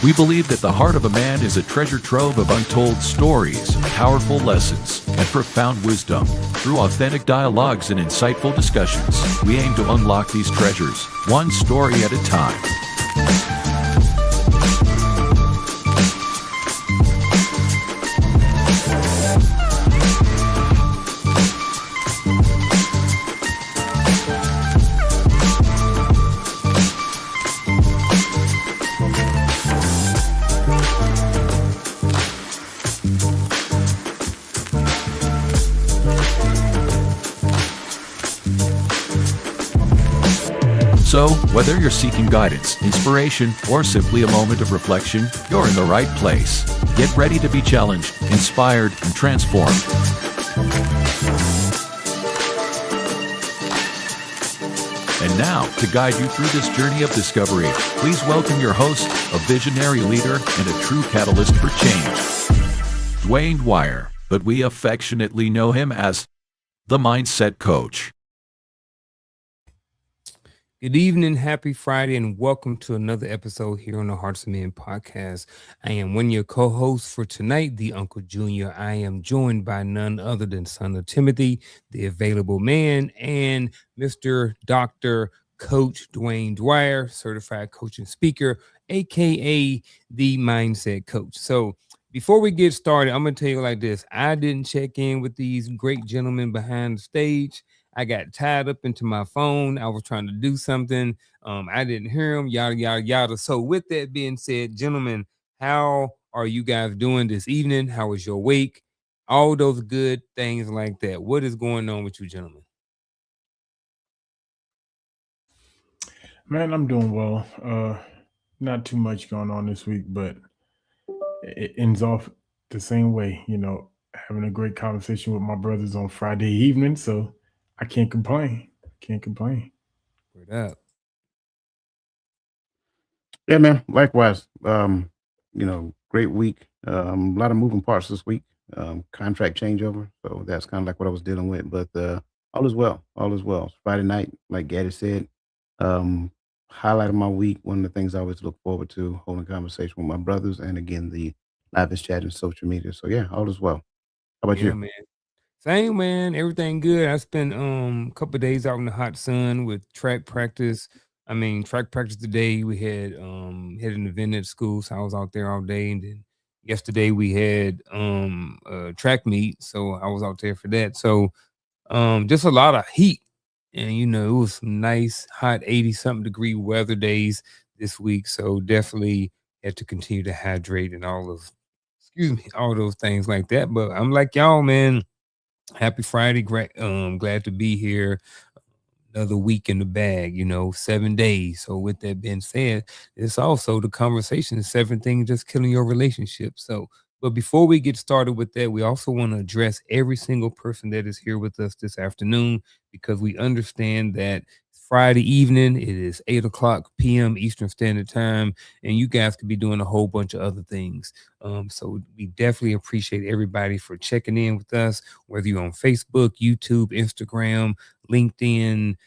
We believe that the heart of a man is a treasure trove of untold stories, powerful lessons, and profound wisdom. Through authentic dialogues and insightful discussions, we aim to unlock these treasures, one story at a time. So, whether you're seeking guidance, inspiration, or simply a moment of reflection, you're in the right place. Get ready to be challenged, inspired, and transformed. And now, to guide you through this journey of discovery, please welcome your host, a visionary leader and a true catalyst for change, Dwayne Dwyer, but we affectionately know him as the Mindset Coach. Good evening, happy Friday, and welcome to another episode here on the Hearts of Men podcast. I am one of your co-hosts for tonight, the Uncle Junior. I am joined by none other than son of Timothy, the available man, and Mr. Dr. Coach Dwayne Dwyer, certified coach and speaker, aka the Mindset Coach. So before we get started, I'm going to tell you like this. I didn't check in with these great gentlemen behind the stage. I got tied up into my phone. I was trying to do something. I didn't hear him, yada, yada, yada. So with that being said, gentlemen, how are you guys doing this evening? How was your wake? All those good things like that. What is going on with you, gentlemen? Man, I'm doing well. Not too much going on this week, but it ends off the same way, having a great conversation with my brothers on Friday evening, so I can't complain. Can't complain. Word up. Yeah, man. Likewise. Great week. A lot of moving parts this week. Contract changeover. So that's kind of like what I was dealing with. But all is well. All is well. It's Friday night, like Gaddy said. Highlight of my week. One of the things I always look forward to, holding conversation with my brothers, and again the live chat and social media. So yeah, all is well. How about Yeah, you? man. Same, man. Everything good. I spent a couple of days out in the hot sun with track practice. Track practice today. We had an event at school, so I was out there all day. And then yesterday we had a track meet, so I was out there for that. So just a lot of heat. And it was some nice hot 80 something degree weather days this week. So definitely had to continue to hydrate and all those things like that. But I'm like y'all, man. Happy Friday. Glad to be here. Another week in the bag, 7 days. So with that being said, it's also the conversation, 7 things just killing your relationship. So, but before we get started with that, we also want to address every single person that is here with us this afternoon, because we understand that Friday evening, it is 8 o'clock p.m. Eastern Standard Time, and you guys could be doing a whole bunch of other things. So we definitely appreciate everybody for checking in with us, whether you're on Facebook, YouTube, Instagram, LinkedIn,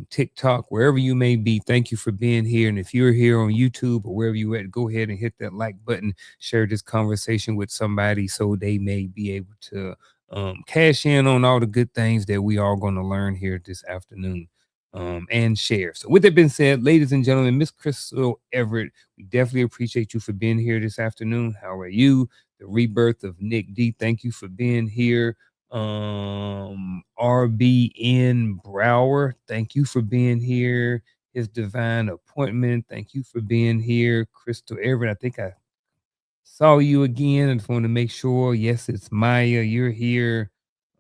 TikTok, wherever you may be. Thank you for being here. And if you're here on YouTube or wherever you at, go ahead and hit that like button, share this conversation with somebody so they may be able to cash in on all the good things that we are going to learn here this afternoon. And share. So with that being said, ladies and gentlemen, Miss Crystal Everett, we definitely appreciate you for being here this afternoon. How are you? The rebirth of Nick D, thank you for being here. RBN Brower, thank you for being here. His divine appointment, thank you for being here. Crystal Everett, I think I saw you again. I just want to make sure. Yes, it's Maya, you're here.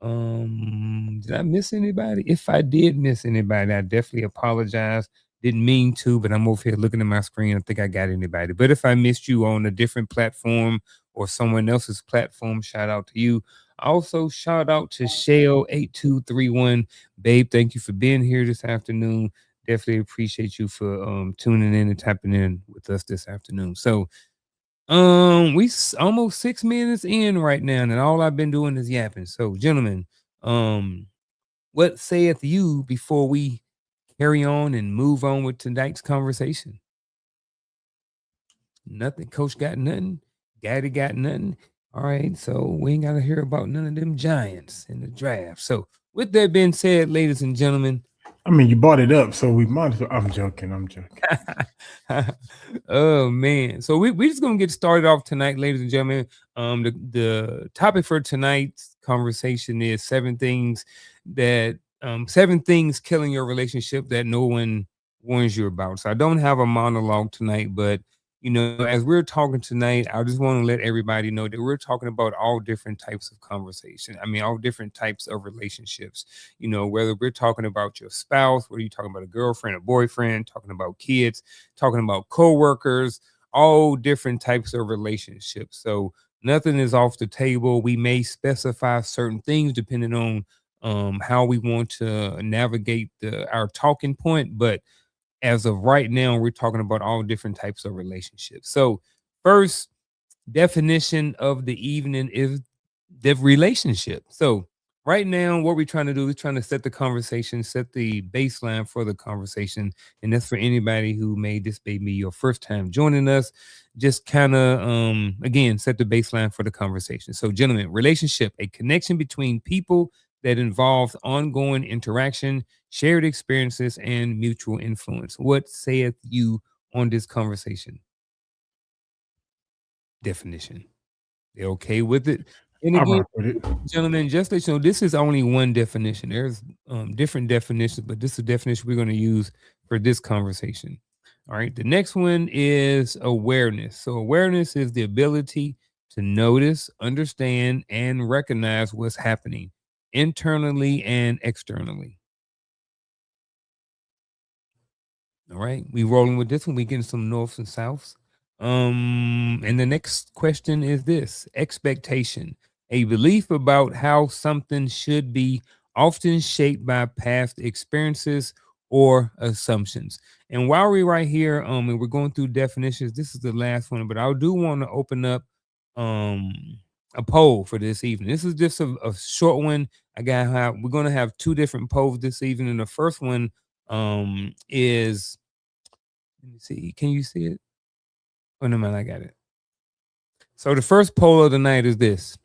Did I miss anybody? If I did miss anybody, I definitely apologize. Didn't mean to, but I'm over here looking at my screen. I think I got anybody. But if I missed you on a different platform or someone else's platform, shout out to you. Also, shout out to Shale8231. Babe, thank you for being here this afternoon. Definitely appreciate you for tuning in and tapping in with us this afternoon. So almost 6 minutes in right now, and all I've been doing is yapping. So, gentlemen, what saith you before we carry on and move on with tonight's conversation? Nothing. Coach got nothing. Gaddy got nothing. All right. So we ain't got to hear about none of them giants in the draft. So with that being said, ladies and gentlemen, I mean, you brought it up, so we might as well. I'm joking. oh man. So we just gonna get started off tonight, ladies and gentlemen. The topic for tonight's conversation is seven things killing your relationship that no one warns you about. So I don't have a monologue tonight, but as we're talking tonight, I just want to let everybody know that we're talking about all different types of conversation. I mean, all different types of relationships. Whether we're talking about your spouse, whether you're talking about a girlfriend, a boyfriend, talking about kids, talking about coworkers, all different types of relationships. So nothing is off the table. We may specify certain things depending on how we want to navigate our talking point, but as of right now, we're talking about all different types of relationships. So, first definition of the evening is the relationship. So, right now, what we're trying to do is trying to set the conversation, set the baseline for the conversation. And that's for anybody who may this may be your first time joining us. Just kind of, again, set the baseline for the conversation. So, gentlemen, relationship, a connection between people that involves ongoing interaction, shared experiences, and mutual influence. What saith you on this conversation? Definition. They're okay with it. And I again, rock with it. gentlemen, just let you know, this is only one definition. There's different definitions, but this is the definition we're going to use for this conversation. All right. The next one is awareness. So awareness is the ability to notice, understand, and recognize what's happening internally and externally. All right, we rolling with this one. We getting some norths and souths. And the next question is this: expectation, a belief about how something should be, often shaped by past experiences or assumptions. And while we're right here, and we're going through definitions, this is the last one, but I do want to open up a poll for this evening. This is just a short one. We're gonna have two different polls this evening. And the first one is, let me see, can you see it? Oh no, man, I got it. So the first poll of the night is this: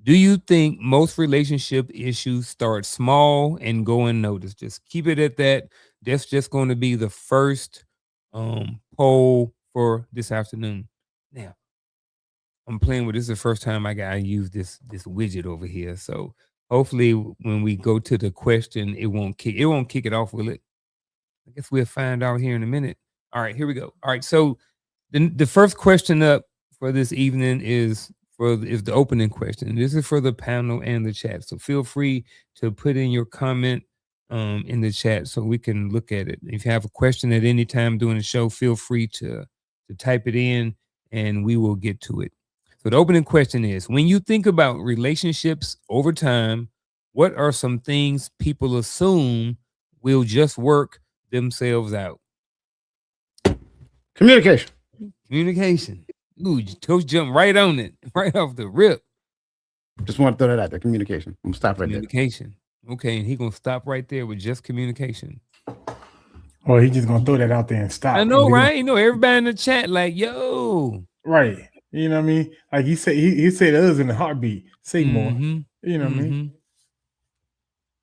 do you think most relationship issues start small and go unnoticed? Just keep it at that. That's just going to be the first poll for this afternoon. Now, I'm playing with this. Is the first time I use this widget over here. So hopefully when we go to the question, it won't kick it off, will it? I guess we'll find out here in a minute. All right, here we go. All right, so the first question up for this evening is the opening question. This is for the panel and the chat. So feel free to put in your comment in the chat so we can look at it. If you have a question at any time during the show, feel free to type it in and we will get to it. So the opening question is: when you think about relationships over time, what are some things people assume will just work themselves out? Communication. Communication. Ooh, Coach jumped right on it, right off the rip. Just want to throw that out there. Communication. I'm gonna stop right there. Communication. Okay, and he gonna stop right there with just communication. Well, he just gonna throw that out there and stop. I know, right? Everybody in the chat like, yo. Right. You know what I mean? Like he said, he said us in a heartbeat. Say more. Mhm. You know what I mean?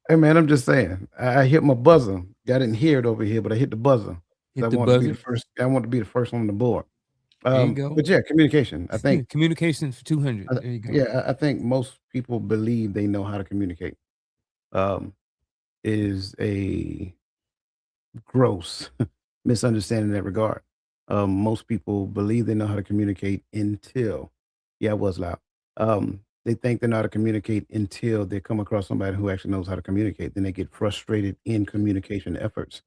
Hey man, I'm just saying. I hit my buzzer. I didn't hear it over here, but I hit the buzzer. Hit I the want to be buzzer. the first. I want to be the first one on the board. There you go. But yeah, communication. I think communication for 200. There you go. Yeah, I think most people believe they know how to communicate. Is a gross misunderstanding in that regard. Most people believe they know how to communicate until, yeah, it was loud. They think they know how to communicate until they come across somebody who actually knows how to communicate. Then they get frustrated in communication efforts.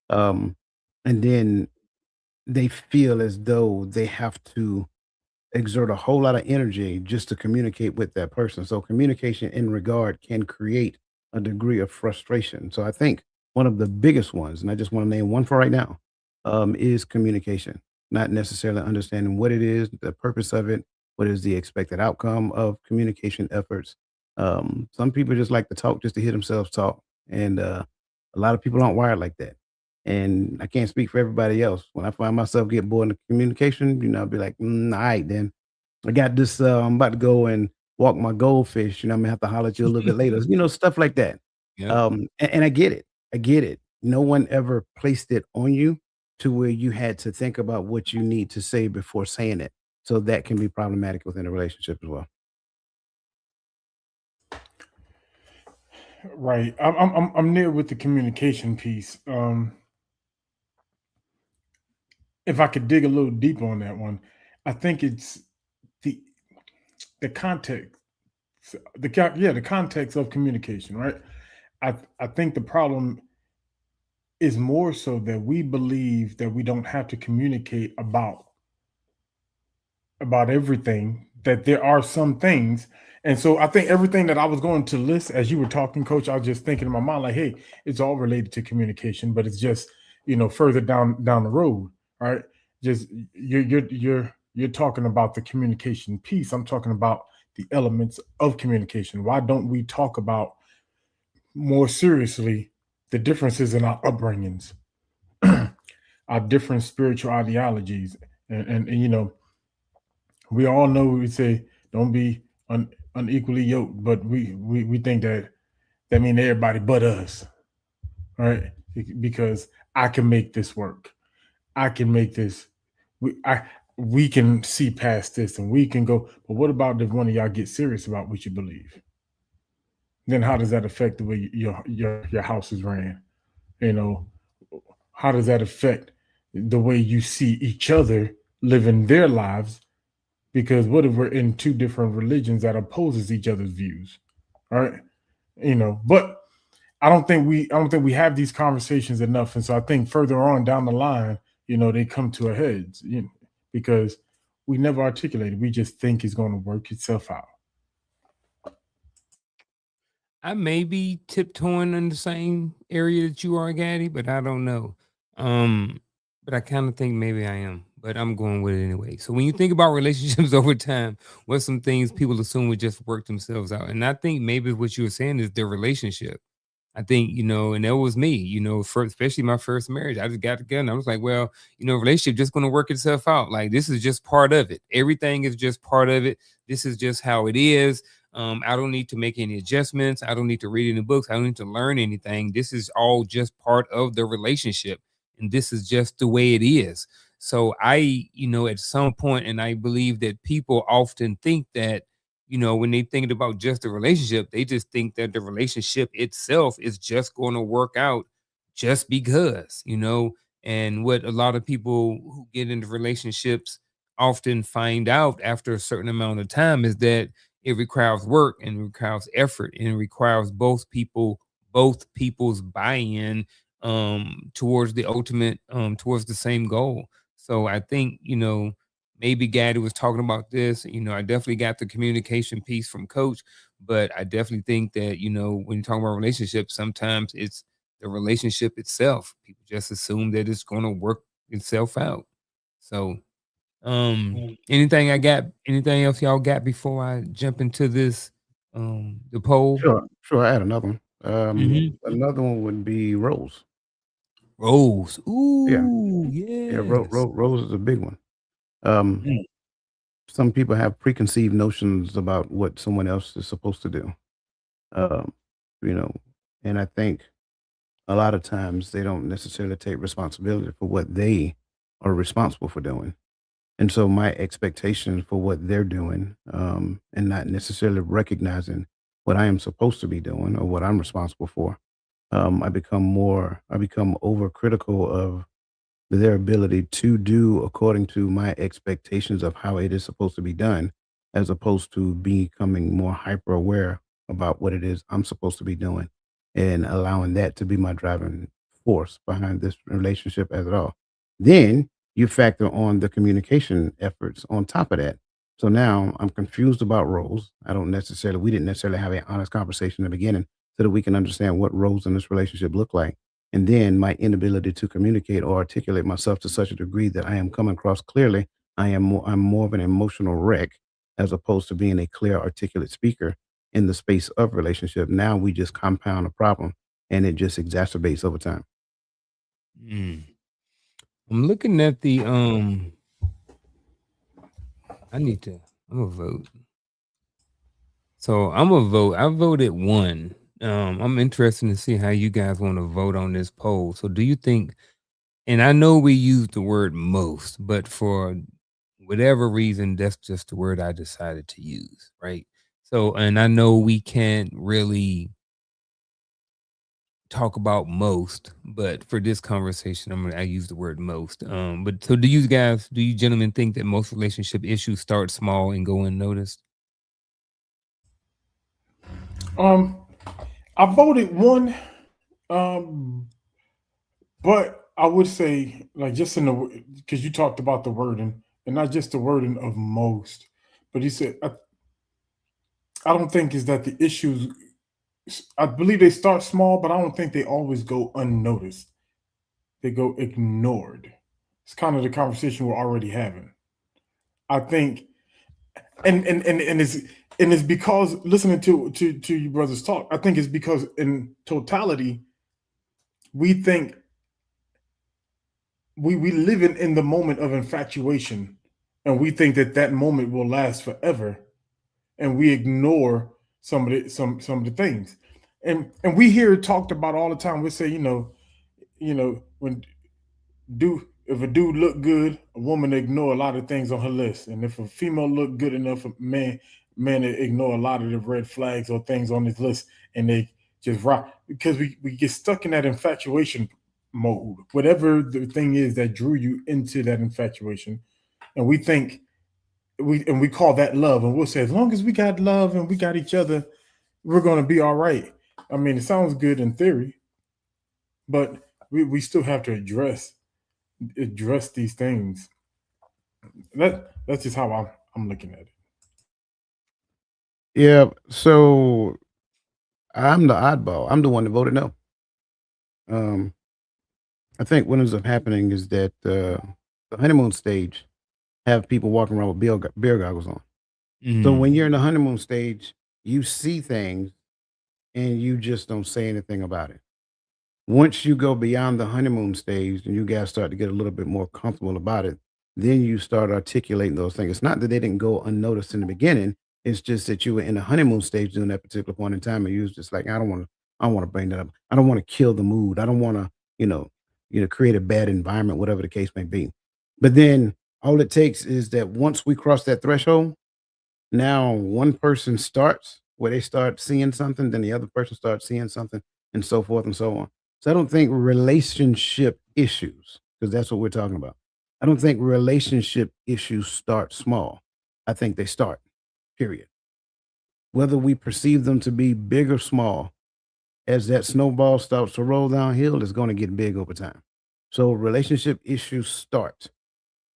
And then they feel as though they have to exert a whole lot of energy just to communicate with that person. So communication in regard can create a degree of frustration. So I think one of the biggest ones, and I just want to name one for right now, is communication. Not necessarily understanding what it is, the purpose of it, what is the expected outcome of communication efforts. Some people just like to talk just to hear themselves talk, and a lot of people aren't wired like that. And I can't speak for everybody else. When I find myself getting bored in the communication, I'll be like, all right, then I got this. I'm about to go and walk my goldfish. I'm gonna have to holler at you a little bit later. Stuff like that. Yep. And I get it. I get it. No one ever placed it on you to where you had to think about what you need to say before saying it. So that can be problematic within a relationship as well. Right. I'm near with the communication piece. If I could dig a little deeper on that one, I think it's the the context, the context of communication, right? I think the problem is more so that we believe that we don't have to communicate about everything, that there are some things. And so I think everything that I was going to list as you were talking, coach, I was just thinking in my mind, like, hey, it's all related to communication, but it's just, further down the road, right? Just you're talking about the communication piece. I'm talking about the elements of communication. Why don't we talk about more seriously the differences in our upbringings, our different spiritual ideologies, and we all know we say don't be unequally yoked, but we think that means everybody but us, right? Because I can make this work. I can make this. We can see past this, and we can go. But what about if one of y'all get serious about what you believe? Then how does that affect the way your house is ran? You know, how does that affect the way you see each other living their lives? Because what if we're in two different religions that opposes each other's views, right? But I don't think we have these conversations enough, and so I think further on down the line, they come to a head, because we never articulate it. We just think it's going to work itself out. I may be tiptoeing in the same area that you are, Gaddy, but I don't know. Um, but I kind of think maybe I am, but I'm going with it anyway. So when you think about relationships over time, what's some things people assume would just work themselves out? And I think maybe what you were saying is their relationship. I think, and that was me, especially my first marriage. I just got together and I was like, well, relationship just going to work itself out. Like, this is just part of it. Everything is just part of it. This is just how it is. I don't need to make any adjustments. I don't need to read any books. I don't need to learn anything. This is all just part of the relationship. And this is just the way it is. So at some point, and I believe that people often think that, when they thinking about just a relationship, they just think that the relationship itself is just going to work out just because. And what a lot of people who get into relationships often find out after a certain amount of time is that it requires work and requires effort and it requires both people's buy-in towards the ultimate towards the same goal. So I think, maybe Gaddy was talking about this. I definitely got the communication piece from coach, but I definitely think that, when you're talking about relationships, sometimes it's the relationship itself. People just assume that it's going to work itself out. So, anything else y'all got before I jump into this, the poll? Sure, sure. I had another one. Mhm. Another one would be roles. Rose. Yeah, Ooh, yeah. yes. Roles is a big one. Um, Mm. some people have preconceived notions about what someone else is supposed to do. Um, you know, and I think a lot of times they don't necessarily take responsibility for what they are responsible for doing. And so my expectations for what they're doing, and not necessarily recognizing what I am supposed to be doing or what I'm responsible for, I become overcritical of their ability to do according to my expectations of how it is supposed to be done, as opposed to becoming more hyper aware about what it is I'm supposed to be doing and allowing that to be my driving force behind this relationship as it all. Then you factor on the communication efforts on top of that. So now I'm confused about roles. We didn't necessarily have an honest conversation in the beginning so that we can understand what roles in this relationship look like, and then my inability to communicate or articulate myself to such a degree that I am coming across clearly. I'm more of an emotional wreck as opposed to being a clear, articulate speaker in the space of relationship. Now we just compound a problem and it just exacerbates over time. Mm. I'm looking at the I'm gonna vote. So I'm gonna vote. I voted 1. I'm interested to see how you guys want to vote on this poll. So do you think, and I know we use the word most, but for whatever reason, that's just the word I decided to use, right? So, and I know we can't really talk about most, but for this conversation, I use the word most. But so do you gentlemen think that most relationship issues start small and go unnoticed? Um, I voted 1, um, but I would say, like, just in the, because you talked about the wording, and not just the wording of most, but he said, I don't think is that the issues. I believe they start small, but I don't think they always go unnoticed. They go ignored. It's kind of the conversation we're already having. I think, and it's because listening to you brothers talk. I think it's because in totality, we think we live in the moment of infatuation, and we think that that moment will last forever, and we ignore some of the things, and we hear it talked about all the time. We say, when do if a dude look good, a woman ignore a lot of things on her list, and if a female look good enough, a man ignore a lot of the red flags or things on his list, and they just rock because we get stuck in that infatuation mode, whatever the thing is that drew you into that infatuation, and we think we call that love, and we'll say as long as we got love and we got each other, we're gonna be all right. I mean, it sounds good in theory, but we still have to address these things. That's just how I'm looking at it. Yeah. So I'm the oddball. I'm the one that voted no. Um, I think what ends up happening is that the honeymoon stage have people walking around with beer goggles on. So Mm. when you're in the honeymoon stage, you see things and you just don't say anything about it. Once you go beyond the honeymoon stage and you guys start to get a little bit more comfortable about it, then you start articulating those things. It's not that they didn't go unnoticed in the beginning. It's just that you were in the honeymoon stage during that particular point in time, and you was just like, I don't want to bring that up. I don't want to kill the mood. I don't want to, create a bad environment, whatever the case may be. But then all it takes is that once we cross that threshold, now one person starts where they start seeing something, then the other person starts seeing something, and so forth and so on. So I don't think relationship issues, because that's what we're talking about. I don't think relationship issues start small. I think they start, period. Whether we perceive them to be big or small, as that snowball starts to roll downhill, it's going to get big over time. So relationship issues start.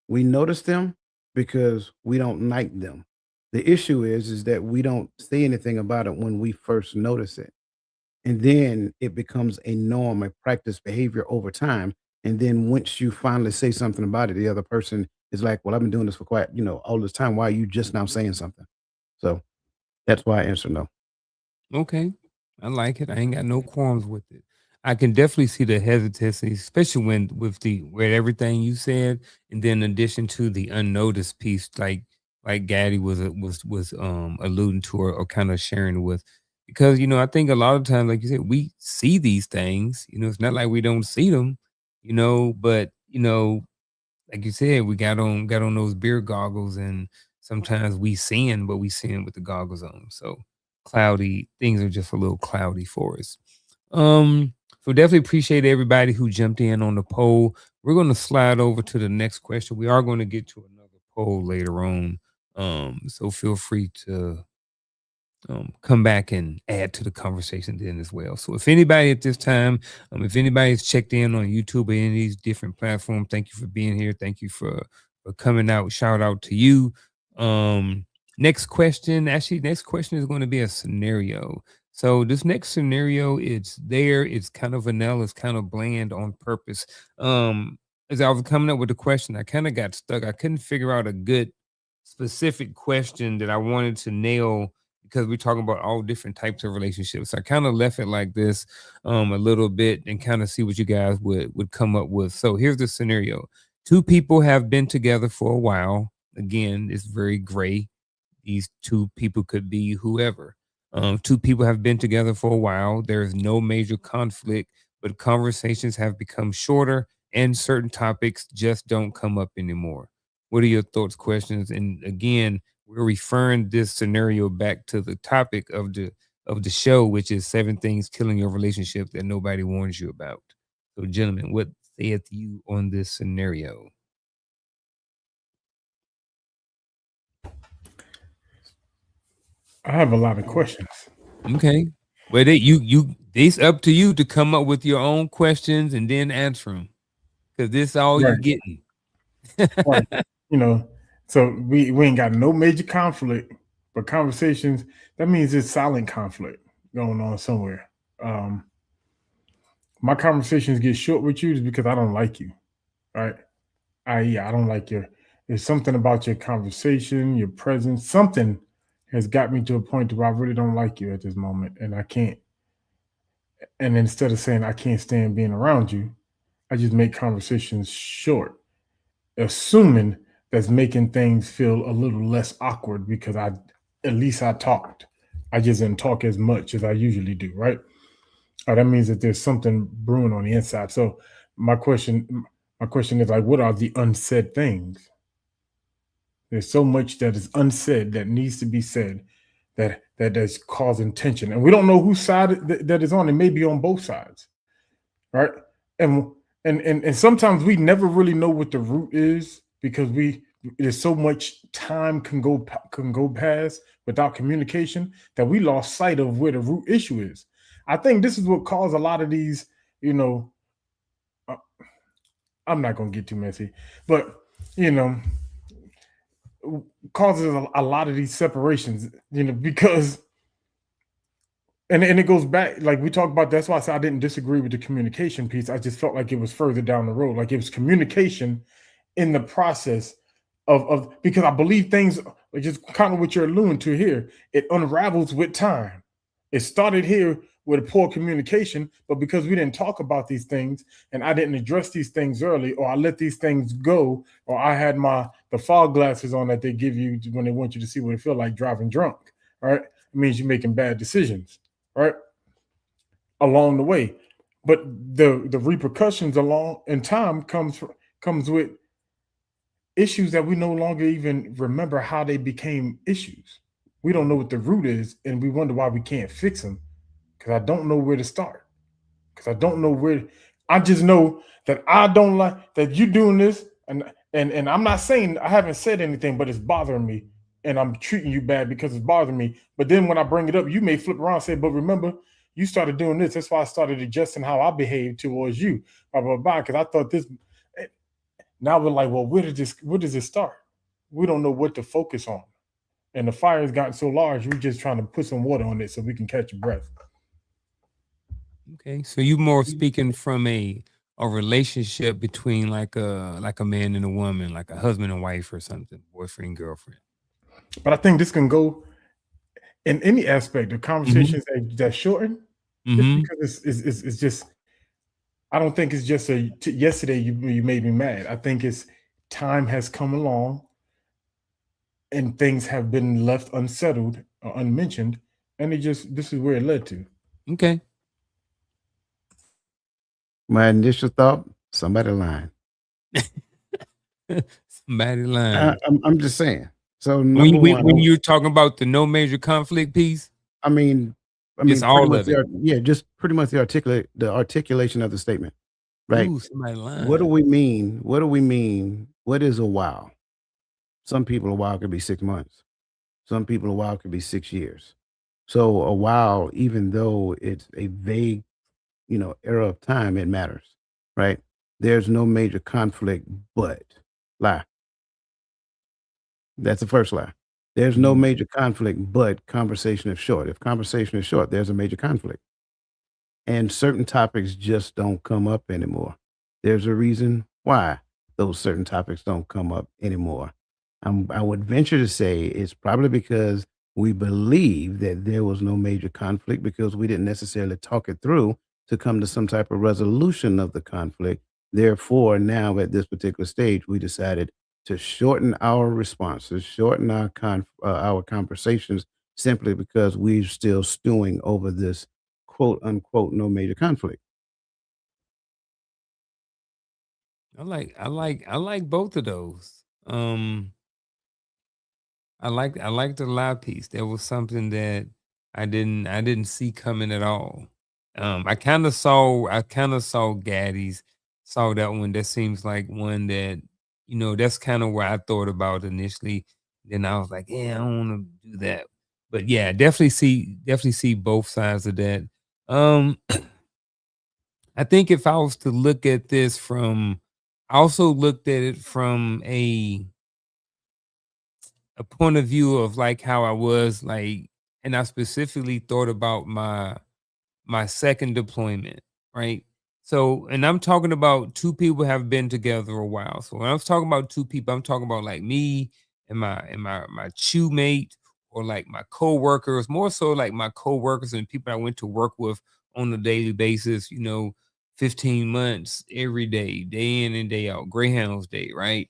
We notice them because we don't like them. The issue is that we don't say anything about it when we first notice it. And then it becomes a norm, a practice behavior over time. And then once you finally say something about it, the other person is like, well, I've been doing this for quite, all this time. Why are you just now saying something? So that's why I answer no. Okay. I like it. I ain't got no qualms with it. I can definitely see the hesitancy, especially when with everything you said, and then in addition to the unnoticed piece, like Gaddy was alluding to or kind of sharing with, because I think a lot of times, like you said, we see these things. It's not like we don't see them, but like you said, we got on those beer goggles, and sometimes we seeing, but we seeing with the goggles on. So cloudy things are just a little cloudy for us. Um, so definitely appreciate everybody who jumped in on the poll. We're going to slide over to the next question. We are going to get to another poll later on. So feel free to come back and add to the conversation then as well. So if anybody at this time, if anybody's checked in on YouTube or any of these different platforms, thank you for being here. Thank you for coming out. Shout out to you. Um, next question is going to be a scenario. So this next scenario, it's kind of vanilla, it's kind of bland on purpose. As I was coming up with the question, I kind of got stuck. I couldn't figure out a good specific question that I wanted to nail, because we're talking about all different types of relationships. I kind of left it like this a little bit and kind of see what you guys would come up with. So here's the scenario. Two people have been together for a while. Again, it's very gray. These two people could be whoever. Two people have been together for a while. There is no major conflict, but conversations have become shorter and certain topics just don't come up anymore. What are your thoughts, questions? And again, we're referring this scenario back to the topic of the show, which is 7 things killing your relationship that nobody warns you about. So, gentlemen, what saith you on this scenario? I have a lot of questions. Okay. Well, it's up to you to come up with your own questions and then answer them, because this all you Right. getting. Right. You know, so we ain't got no major conflict, but conversations, that means it's silent conflict going on somewhere. My conversations get short with you is because I don't like you. Right. I don't like there's something about your conversation, your presence, something has got me to a point where I really don't like you at this moment. And I can't, and instead of saying I can't stand being around you, I just make conversations short, assuming that's making things feel a little less awkward because at least I talked. I just didn't talk as much as I usually do, right? That means that there's something brewing on the inside. So my question, my question is like, what are the unsaid things? There's so much that is unsaid that needs to be said that is causing tension, and we don't know whose side that is on. It may be on both sides, right? And and sometimes we never really know what the root is because there's so much time can go past without communication that we lost sight of where the root issue is. I think this is what caused a lot of these, you know, uh, I'm not going to get too messy, but you know, causes a lot of these separations, you know, because and it goes back, like we talked about. That's why I said I didn't disagree with the communication piece. I just felt like it was further down the road, like it was communication in the process of because I believe things, like just kind of what you're alluding to here, it unravels with time. It started here with poor communication, but because we didn't talk about these things and I didn't address these things early, or I let these things go, or I had the fog glasses on that they give you when they want you to see what it feels like driving drunk. Right? It means you're making bad decisions, right? Along the way. But the repercussions along in time comes with issues that we no longer even remember how they became issues. We don't know what the root is, and we wonder why we can't fix them. Because I don't know where to start. Because I don't know where. I just know that I don't like that you doing this, and I'm not saying I haven't said anything, but it's bothering me, and I'm treating you bad because it's bothering me. But then when I bring it up, you may flip around and say, "But remember, you started doing this. That's why I started adjusting how I behave towards you." Blah blah blah. Because I thought this. Now we're like, well, where does it start? We don't know what to focus on. And the fire has gotten so large, we're just trying to put some water on it so we can catch a breath. Okay, so you more speaking from a relationship between like a man and a woman, like a husband and wife or something, boyfriend, girlfriend. But I think this can go in any aspect of conversations that shorten. Just because it's just, I don't think it's just yesterday you made me mad. I think it's time has come along and things have been left unsettled or unmentioned, and this is where it led to. Okay. My initial thought, somebody lying. Somebody lying. I'm just saying. So when you're talking about the no major conflict piece, I mean, it's all of it. Just pretty much the articulation of the statement, right? Ooh, somebody lying. What do we mean? What do we mean? What is a while? Some people a while could be 6 months. Some people a while could be 6 years. So a while, even though it's a vague, era of time, it matters, right? There's no major conflict, but lie. That's the first lie. There's no major conflict, but conversation is short. If conversation is short, there's a major conflict. And certain topics just don't come up anymore. There's a reason why those certain topics don't come up anymore. I would venture to say it's probably because We believe that there was no major conflict because we didn't necessarily talk it through to come to some type of resolution of the conflict. Therefore, now at this particular stage, we decided to shorten our responses, shorten our conversations, simply because we're still stewing over this quote unquote no major conflict. I like both of those. I like the lie piece. That was something that I didn't see coming at all. I kind of saw Gaddy's, saw that one. That seems like one that, that's kind of where I thought about initially. Then I was like, yeah, I don't want to do that. But yeah, definitely see both sides of that. Um I think if I was to look at this from I also looked at it from a point of view of like how I was like, and I specifically thought about my second deployment, right? So, and I'm talking about two people have been together a while. So when I was talking about two people, I'm talking about like me and my chew mate, or like my coworkers, more so like my coworkers and people I went to work with on a daily basis, 15 months every day, day in and day out, Greyhounds Day, right?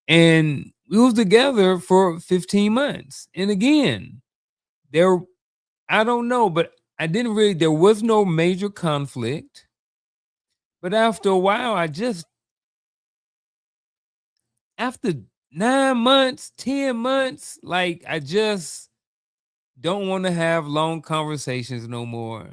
And we was together for 15 months. And again, there I don't know, but I didn't really there was no major conflict. But after a while, after 9 months, 10 months, like I just don't want to have long conversations no more.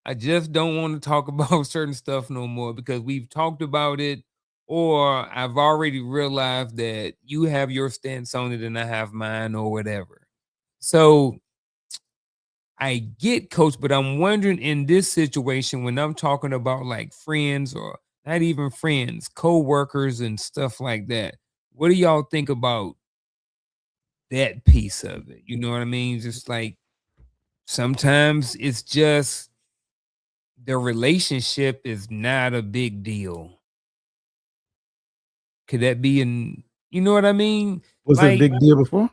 I just don't want to talk about certain stuff no more because we've talked about it, or I've already realized that you have your stance on it and I have mine, or whatever. So I get, coach, but I'm wondering in this situation when I'm talking about like friends, or not even friends, co-workers and stuff like that. What do y'all think about that piece of it? You know what I mean? Just like sometimes it's just the relationship is not a big deal. Could that be you know what I mean? Was it a Like, big deal before?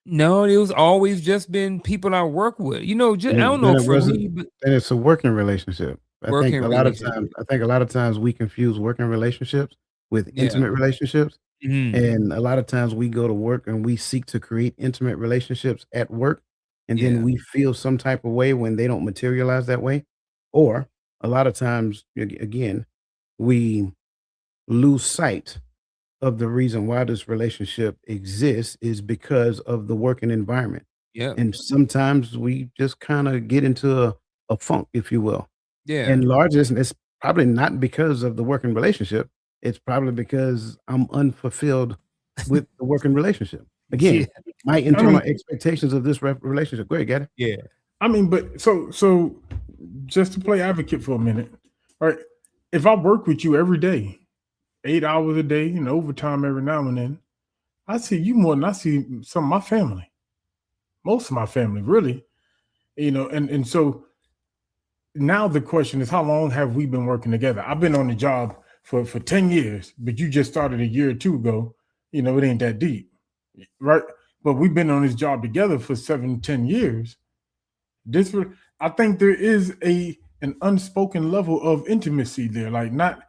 no, it was always just been people I work with. Just I don't Then know it for wasn't me, but then it's a working relationship. working relationship. I think a lot of times we confuse working relationships with Yeah. intimate relationships, Mhm. and a lot of times we go to work and we seek to create intimate relationships at work, and then Yeah. we feel some type of way when they don't materialize that way, or a lot of times, again, we lose sight of the reason why this relationship exists is because of the working environment. Yep. And sometimes we just kind of get into a funk, if you will. Yeah. And largely, it's probably not because of the working relationship. It's probably because I'm unfulfilled with the working relationship. Yeah. Again, my I internal mean, expectations of this relationship. Go ahead, get it. Yeah. but so just to play advocate for a minute, all right? If I work with you every day, 8 hours a day, overtime every now and then, I see you more than I see some of my family, most of my family, really. And so now the question is, how long have we been working together? I've been on the job for 10 years, but you just started a year or two ago. It ain't that deep, right? But we've been on this job together for 7, 10 years. This I think there is an unspoken level of intimacy there, like not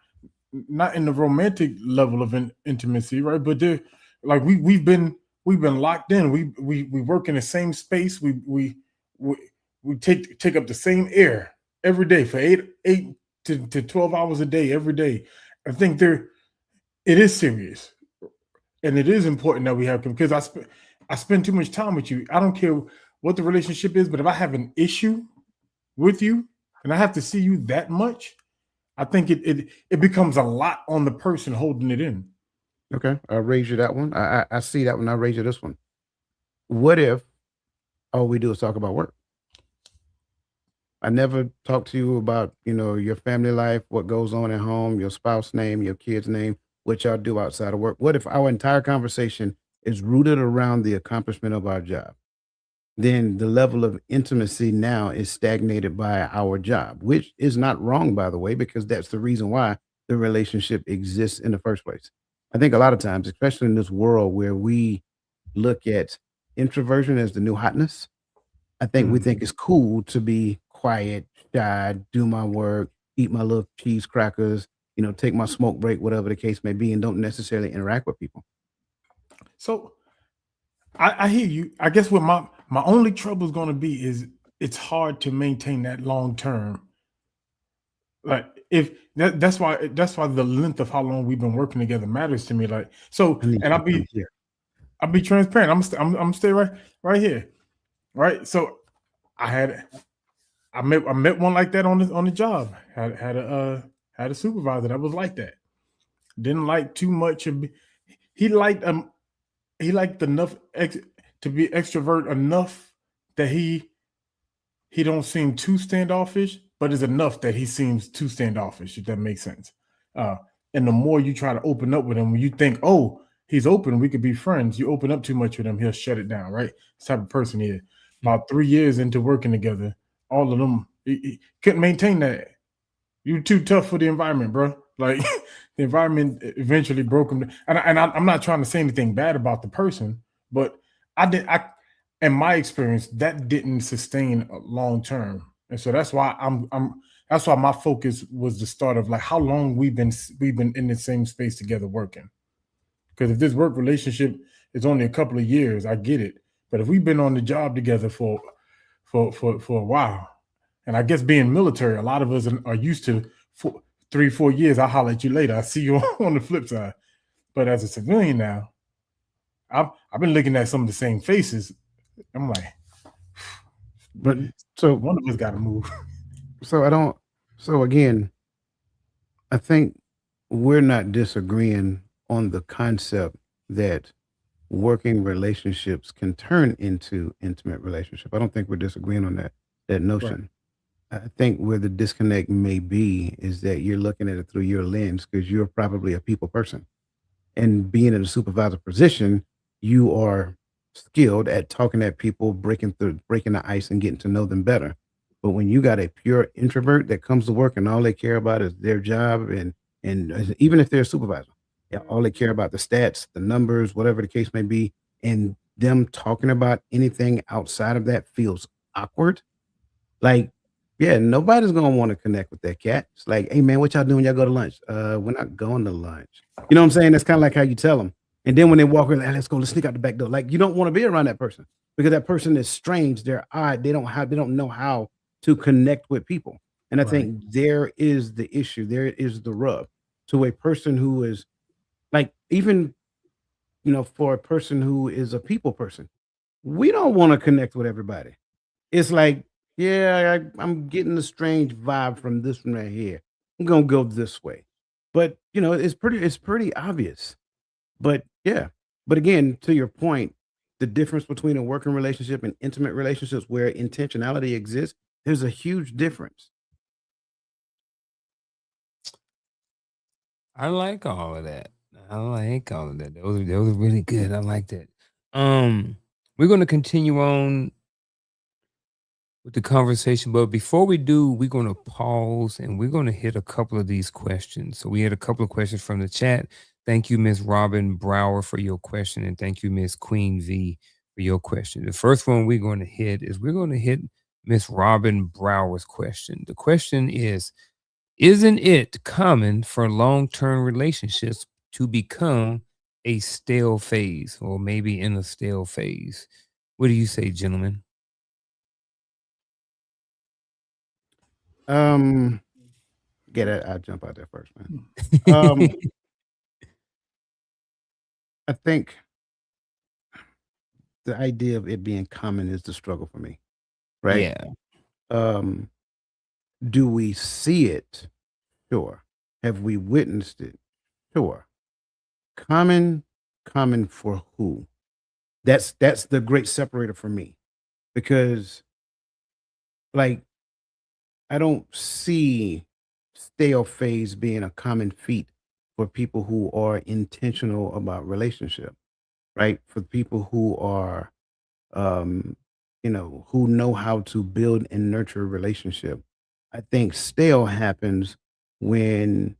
in the romantic level of intimacy, right? But there, like we've been locked in. We work in the same space. We, we take up the same air every day for eight to 12 hours a day every day. I think it is serious, and it is important that we have, because I spend too much time with you. I don't care what the relationship is, but if I have an issue with you and I have to see you that much, I think it becomes a lot on the person holding it in. Okay, I'll raise you that one. I see that one. I'll raise you this one. What if all we do is talk about work? I never talk to you about, your family life, what goes on at home, your spouse name, your kid's name, what y'all do outside of work. What if our entire conversation is rooted around the accomplishment of our job? Then the level of intimacy now is stagnated by our job, which is not wrong, by the way, because that's the reason why the relationship exists in the first place. I think a lot of times, especially in this world where we look at introversion as the new hotness. I think we think it's cool to be quiet, shy, do my work, eat my little cheese crackers, take my smoke break, whatever the case may be, and don't necessarily interact with people. So I hear you. I guess what my only trouble is going to be is it's hard to maintain that long term. Like if that's why the length of how long we've been working together matters to me. Like so, I need and you to come here. I'll be transparent. I'm stay right here, right. So I met one like that on the job. Had a supervisor that was like that. Didn't like too much of. He liked enough to be extrovert enough that he don't seem too standoffish, but it's enough that he seems too standoffish, if that makes sense. Uh, and the more you try to open up with him, when you think, oh, he's open, we could be friends, you open up too much with him, he'll shut it down, right? This type of person he is. About 3 years into working together, all of them, he couldn't maintain that. You too tough for the environment, bro. Like the environment eventually broke him. I'm not trying to say anything bad about the person, but in my experience, that didn't sustain long term, and so that's why that's why my focus was the start of like how long we've been in the same space together working. Because if this work relationship is only a couple of years, I get it. But if we've been on the job together for a while, and I guess being military, a lot of us are used to 3-4 years. I'll holler at you later. I see you on the flip side. But as a civilian now, I've been looking at some of the same faces. I'm like, But so one of us got to move. So again, I think we're not disagreeing on the concept that working relationships can turn into intimate relationship. I don't think we're disagreeing on that Right. notion. I think where the disconnect may be is that you're looking at it through your lens because you're probably a people person. And being in a supervisor position, you are skilled at talking at people, breaking the ice and getting to know them better. But when you got a pure introvert that comes to work and all they care about is their job and even if they're a supervisor, yeah, all they care about the stats, the numbers, whatever the case may be, and them talking about anything outside of that feels awkward. Like, yeah, nobody's gonna want to connect with that cat. It's like, hey man, what y'all doing? Y'all go to lunch. We're not going to lunch. You know what I'm saying? That's kind of like how you tell them. And then when they walk in, "Hey, let's go, let's sneak out the back door." Like you don't want to be around that person because that person is strange. They're odd. They don't know how to connect with people. And I Right. think there is the issue. There is the rub to a person who is like even for a person who is a people person. We don't want to connect with everybody. It's like, yeah, I'm getting a strange vibe from this one right here. I'm gonna go this way. But it's pretty obvious. But yeah. But again, to your point, the difference between a working relationship and intimate relationships where intentionality exists, there's a huge difference. I like all of that. I like all of that. Those are really good. I like that. Um, we're gonna continue on with the conversation, but before we do, we're gonna pause and we're gonna hit a couple of these questions. So we had a couple of questions from the chat. Thank you, Miss Robin Brower, for your question, and thank you, Miss Queen V, for your question. The first one we're going to hit is we're going to hit Miss Robin Brower's question. The question is: isn't it common for long-term relationships to become a stale phase or maybe in a stale phase? What do you say, gentlemen? Um, get it. I'll jump out there first, man. Um, I think the idea of it being common is the struggle for me, right? Yeah. Um, do we see it? Sure. Have we witnessed it? Sure. Common, common for who? That's the great separator for me because like I don't see stale phase being a common feat for people who are intentional about relationship, right? For people who are um, who know how to build and nurture a relationship. I think stale happens when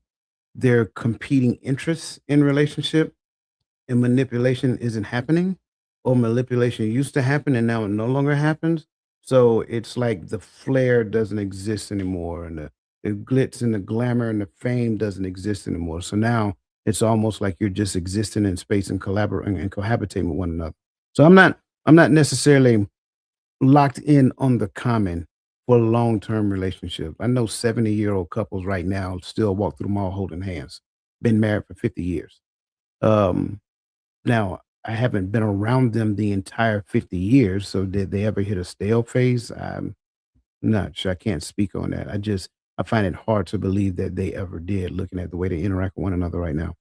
there are competing interests in relationship and manipulation isn't happening. or manipulation used to happen and now it no longer happens. So it's like the flair doesn't exist anymore, and the glitz and the glamour and the fame doesn't exist anymore. So now it's almost like you're just existing in space and collaborating and cohabitating with one another. So I'm not necessarily locked in on the common for a long-term relationship. I know 70-year-old couples right now still walk through the mall holding hands, been married for 50 years. Um, Now, I haven't been around them the entire 50 years, so did they ever hit a stale phase? I'm not sure. I can't speak on that. I find it hard to believe that they ever did, looking at the way they interact with one another right now.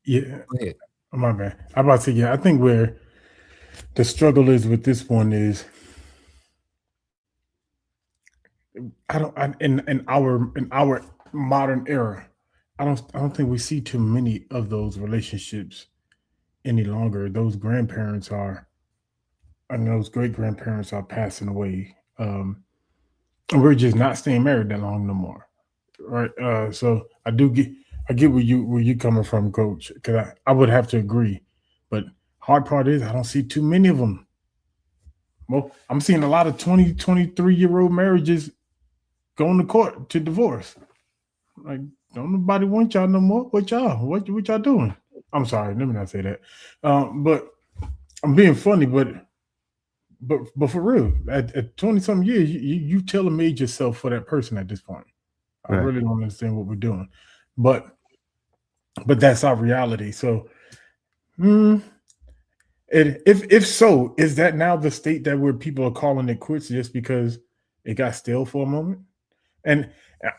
Yeah, Go ahead. my bad. I'm about to say, yeah, I think where the struggle is with this one is in our modern era, I don't think we see too many of those relationships any longer. Those grandparents are and those great grandparents are passing away. And we're just not staying married that long no more. Right. So I get where you coming from, coach, because I would have to agree. But hard part is I don't see too many of them. Well, I'm seeing a lot of 20, 23-year-old marriages going to court to divorce. Like, don't nobody want y'all no more. What y'all doing? I'm sorry, let me not say that. But I'm being funny, but for real, at 20 something years, you tailor made yourself for that person at this point. I Right. really don't understand what we're doing, but that's our reality. So, mm, if so, is that now the state that where people are calling it quits just because it got stale for a moment? And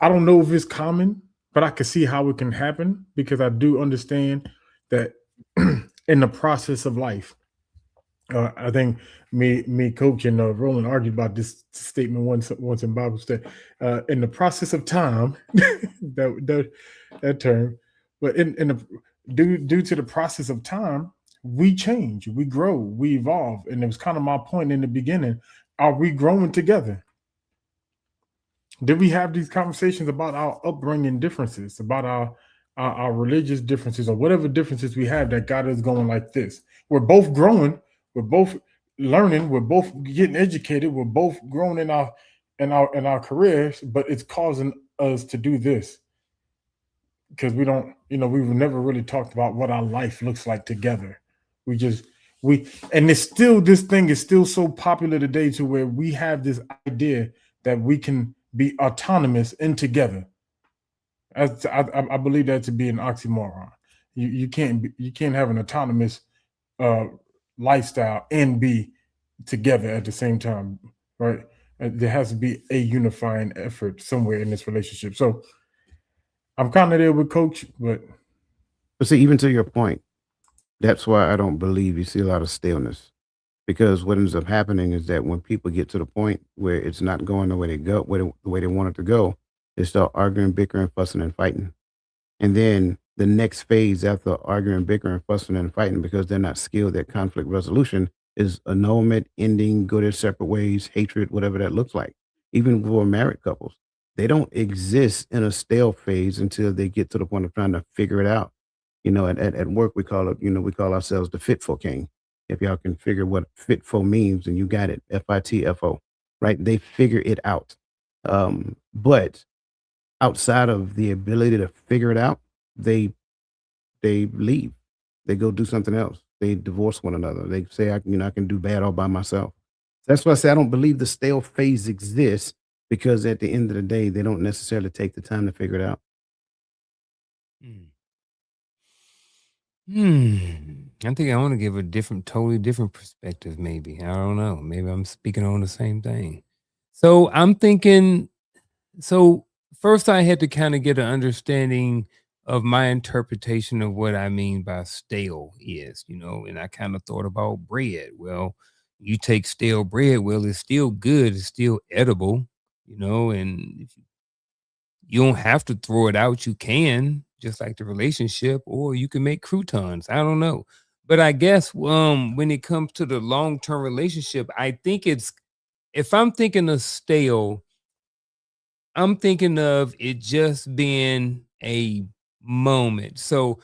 I don't know if it's common, but I can see how it can happen because I do understand that in the process of life. I think me, coach, and Roland argued about this statement once in Bible study. In the process of time, that term, but in the due to the process of time, we change, we grow, we evolve, and it was kind of my point in the beginning. Are we growing together? Did we have these conversations about our upbringing differences, about our religious differences, or whatever differences we have that got us going like this? We're both growing, we're both learning, we're both getting educated, we're both growing in our careers, but it's causing us to do this because we've never really talked about what our life looks like together. We just we and it's still this thing is still so popular today to where we have this idea that we can be autonomous and together. I believe that to be an oxymoron. You can't have an autonomous uh, lifestyle and be together at the same time, right? There has to be a unifying effort somewhere in this relationship. So I'm kind of there with Coach, but But see, even to your point, that's why I don't believe you see a lot of staleness. Because what ends up happening is that when people get to the point where it's not going the way they go, the way they want it to go, they start arguing, bickering, fussing, and fighting. And then the next phase after arguing, bickering, fussing, and fighting, because they're not skilled at conflict resolution, is annulment, ending, go their separate ways, hatred, whatever that looks like. Even for married couples, they don't exist in a stale phase until they get to the point of trying to figure it out. At work, we call it, we call ourselves the fitful king. If y'all can figure what fitful means, then you got it. FITFO, right? They figure it out. But outside of the ability to figure it out, they they leave. They go do something else. They divorce one another. They say, I can do bad all by myself. That's why I say I don't believe the stale phase exists because at the end of the day, they don't necessarily take the time to figure it out. Mm. Hmm. I think I want to give a totally different perspective. Maybe I don't know. Maybe I'm speaking on the same thing. So I'm thinking. So first, I had to kind of get an understanding of my interpretation of what I mean by stale is, and I kind of thought about bread. Well, you take stale bread, well, it's still good, it's still edible, and if you don't have to throw it out, you can, just like the relationship, or you can make croutons. I don't know. But I guess when it comes to the long-term relationship, I think if I'm thinking of stale, I'm thinking of it just being a moment. So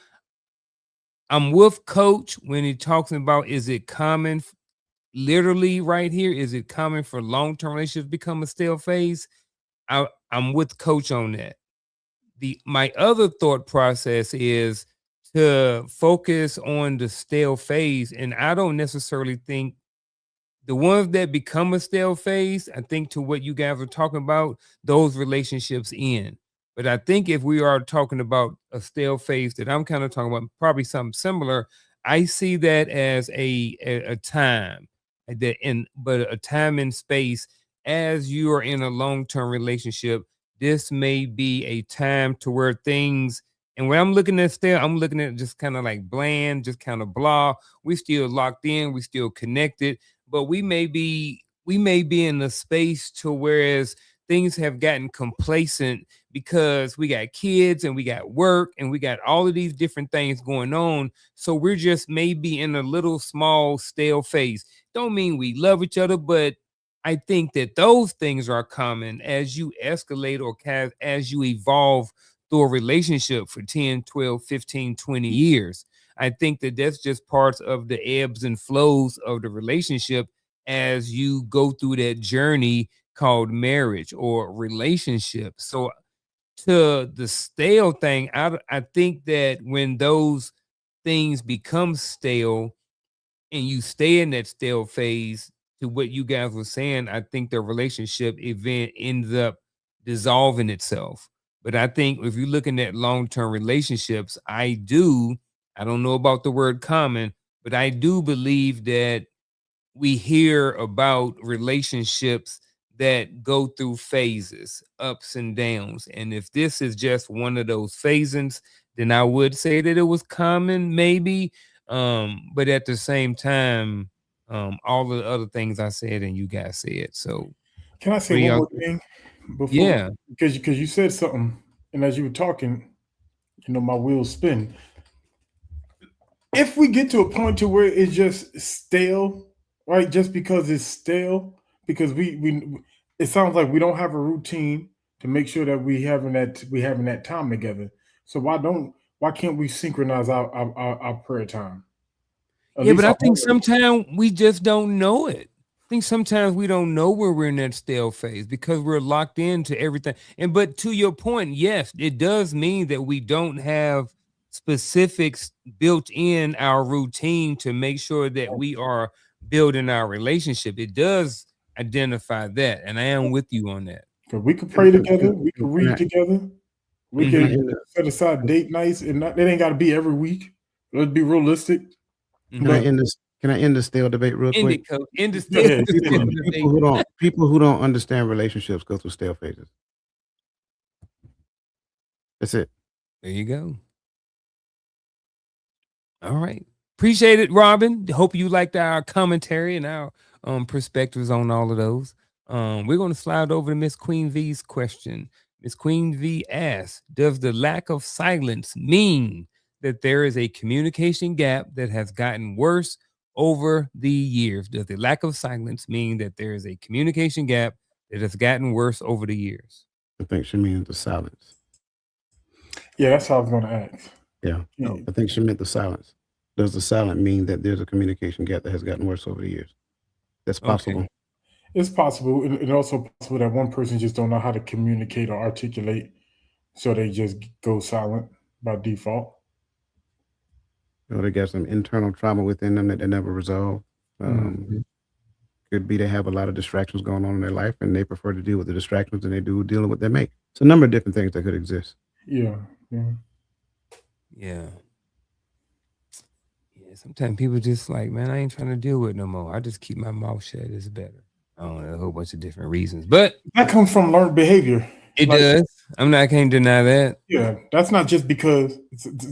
I'm with Coach when he talks about, is it common, literally right here, is it common for long-term relationships become a stale phase? I'm with Coach on that. My other thought process is to focus on the stale phase, and I don't necessarily think the ones that become a stale phase, I think to what you guys are talking about, those relationships end. But I think if we are talking about a stale phase that I'm kind of talking about, probably something similar, I see that as a time but a time and space as you are in a long-term relationship. This may be a time to where things, and when I'm looking at stale, I'm looking at just kind of like bland, just kind of blah. We still locked in, we still connected, but we may be in a space to whereas things have gotten complacent because we got kids and we got work and we got all of these different things going on. So we're just maybe in a little small stale phase. Don't mean we love each other, but I think that those things are common as you escalate or as you evolve through a relationship for 10, 12, 15, 20 years. I think that that's just parts of the ebbs and flows of the relationship as you go through that journey called marriage or relationship. So to the stale thing, I think that when those things become stale and you stay in that stale phase, to what you guys were saying, I think the relationship event ends up dissolving itself. But I think if you're looking at long-term relationships, I don't know about the word common, but I do believe that we hear about relationships that go through phases, ups and downs. And if this is just one of those phases, then I would say that it was common, maybe. But at the same time, all of the other things I said and you guys said. So Can I what say do one y'all more think? thing before? Yeah. Because you said something, and as you were talking, my wheels spin. If we get to a point to where it's just stale, right? Just because it's stale, because we it sounds like we don't have a routine to make sure that we having that time together. So why can't we synchronize our prayer time? At Yeah, but least I our think morning. sometimes we just don't know it. I think sometimes we don't know where we're in that stale phase because we're locked into everything. And but to your point, yes, it does mean that we don't have specifics built in our routine to make sure that we are building our relationship. It does identify that, and I am with you on that. Because we could Can, pray can, together, can, we could can read I together, we can I Mm-hmm. could end set aside this? date nights, and it ain't got to be every week. Let's be realistic. Can I Mm-hmm. But end this? Can I end the stale debate real End quick? it, coach. End the go stale ahead, say People, it. people debate. who don't people who don't understand relationships go through stale phases. That's it. There you go. All right. Appreciate it, Robin. Hope you liked our commentary and our perspectives on all of those. We're going to slide over to Miss Queen V's question. Miss Queen V asks, does the lack of silence mean that there is a communication gap that has gotten worse over the years? Does the lack of silence mean that there is a communication gap that has gotten worse over the years? I think she means the silence. Yeah, that's how I was going to ask. Yeah, Yeah. Oh, I think she meant the silence. Does the silent mean that there's a communication gap that has gotten worse over the years? That's okay. possible. It's possible, and also possible that one person just don't know how to communicate or articulate, so they just go silent by default. They got some internal trauma within them that they never resolve. Mhm. Could be they have a lot of distractions going on in their life, and they prefer to deal with the distractions than they do dealing with their mate. It's a number of different things that could exist. Yeah, yeah. Yeah. Yeah, sometimes people just like, man, I ain't trying to deal with it no more. I just keep my mouth shut. It's better. I don't know, a whole bunch of different reasons, but That comes from learned behavior. it Like, does. I can't deny that. yeah, that's not just because.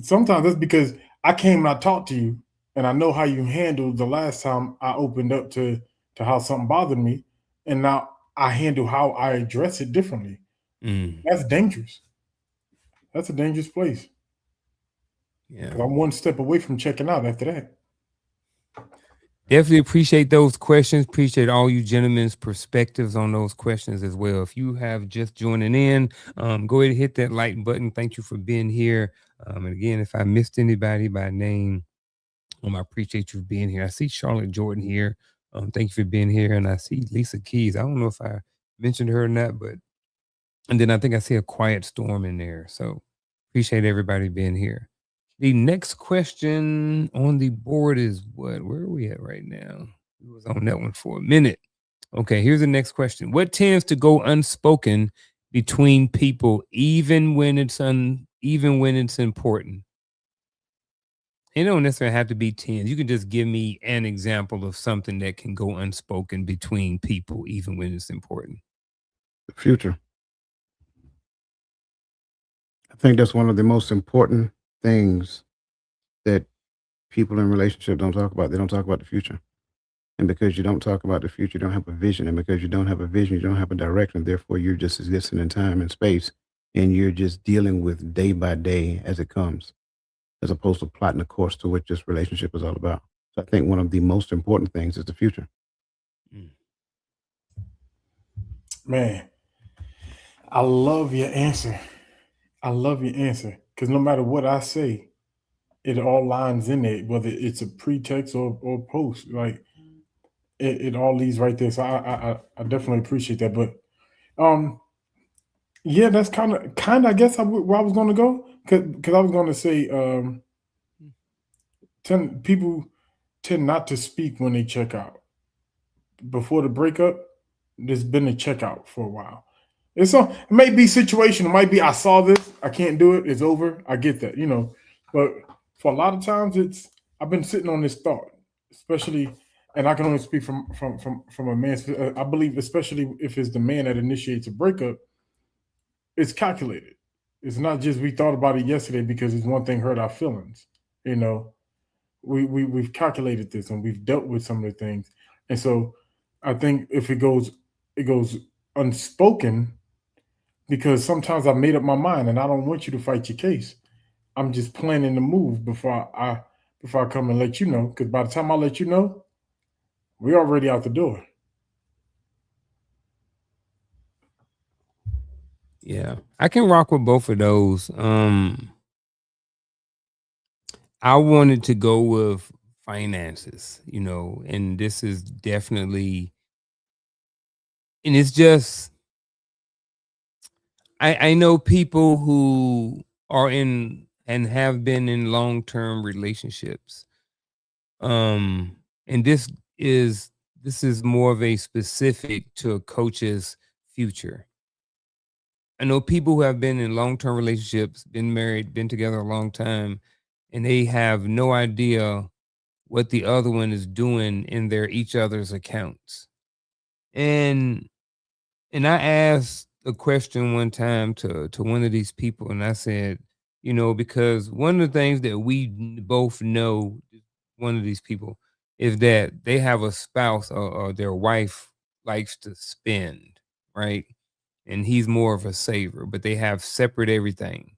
Sometimes that's because I came and I talked to you, and I know how you handled the last time I opened up to how something bothered me, and now I handle how I address it differently. Mm, That's dangerous. That's a dangerous place yeah. because I'm one step away from checking out after that. Definitely appreciate those questions. Appreciate all you gentlemen's perspectives on those questions as well. If you have just joining in, go ahead and hit that like button. Thank you for being here. And again, if I missed anybody by name, I appreciate you being here. I see Charlotte Jordan here. Thank you for being here. And I see Lisa Keys. I don't know if I mentioned her or not, but and then I think I see a quiet storm in there. So appreciate everybody being here. The next question on the board is what? Where are we at right now? We was on that one for a minute. Okay, here's the next question. What tends to go unspoken between people even when it's important? It don't necessarily have to be 10. You can just give me an example of something that can go unspoken between people even when it's important. The future. I think that's one of the most important things that people in relationship don't talk about. They don't talk about the future. And because you don't talk about the future, you don't have a vision. And because you don't have a vision, you don't have a direction. Therefore, you're just existing in time and space. And you're just dealing with day by day as it comes, as opposed to plotting a course to what this relationship is all about. So I think one of the most important things is the future. Man, I love your answer. I love your answer because no matter what I say, it all lines in there, whether it's a pretext or post. Like it all leads right there. So I definitely appreciate that. But yeah, that's kind of I guess where I was going to go because I was going to say people tend not to speak when they check out. Before the breakup, there's been a checkout for a while. It may be situational. It might be I saw this, I can't do it, it's over. I get that, But for a lot of times, I've been sitting on this thought, especially, and I can only speak from a man's. I believe, especially if it's the man that initiates a breakup, it's calculated. It's not just we thought about it yesterday because it's one thing hurt our feelings. You know, we've calculated this and we've dealt with some of the things, and so I think if it goes unspoken because sometimes I made up my mind and I don't want you to fight your case. I'm just planning the move before I come and let you know. Because by the time I let you know, we're already out the door. Yeah, I can rock with both of those. I wanted to go with finances, and this is definitely, and it's just, I know people who are in and have been in long-term relationships. And this is more of a specific to a coach's future. I know people who have been in long-term relationships, been married, been together a long time, and they have no idea what the other one is doing in their each other's accounts. And I asked a question one time to one of these people, and I said, because one of the things that we both know, one of these people, is that they have a spouse or their wife likes to spend, right? And he's more of a saver, but they have separate everything.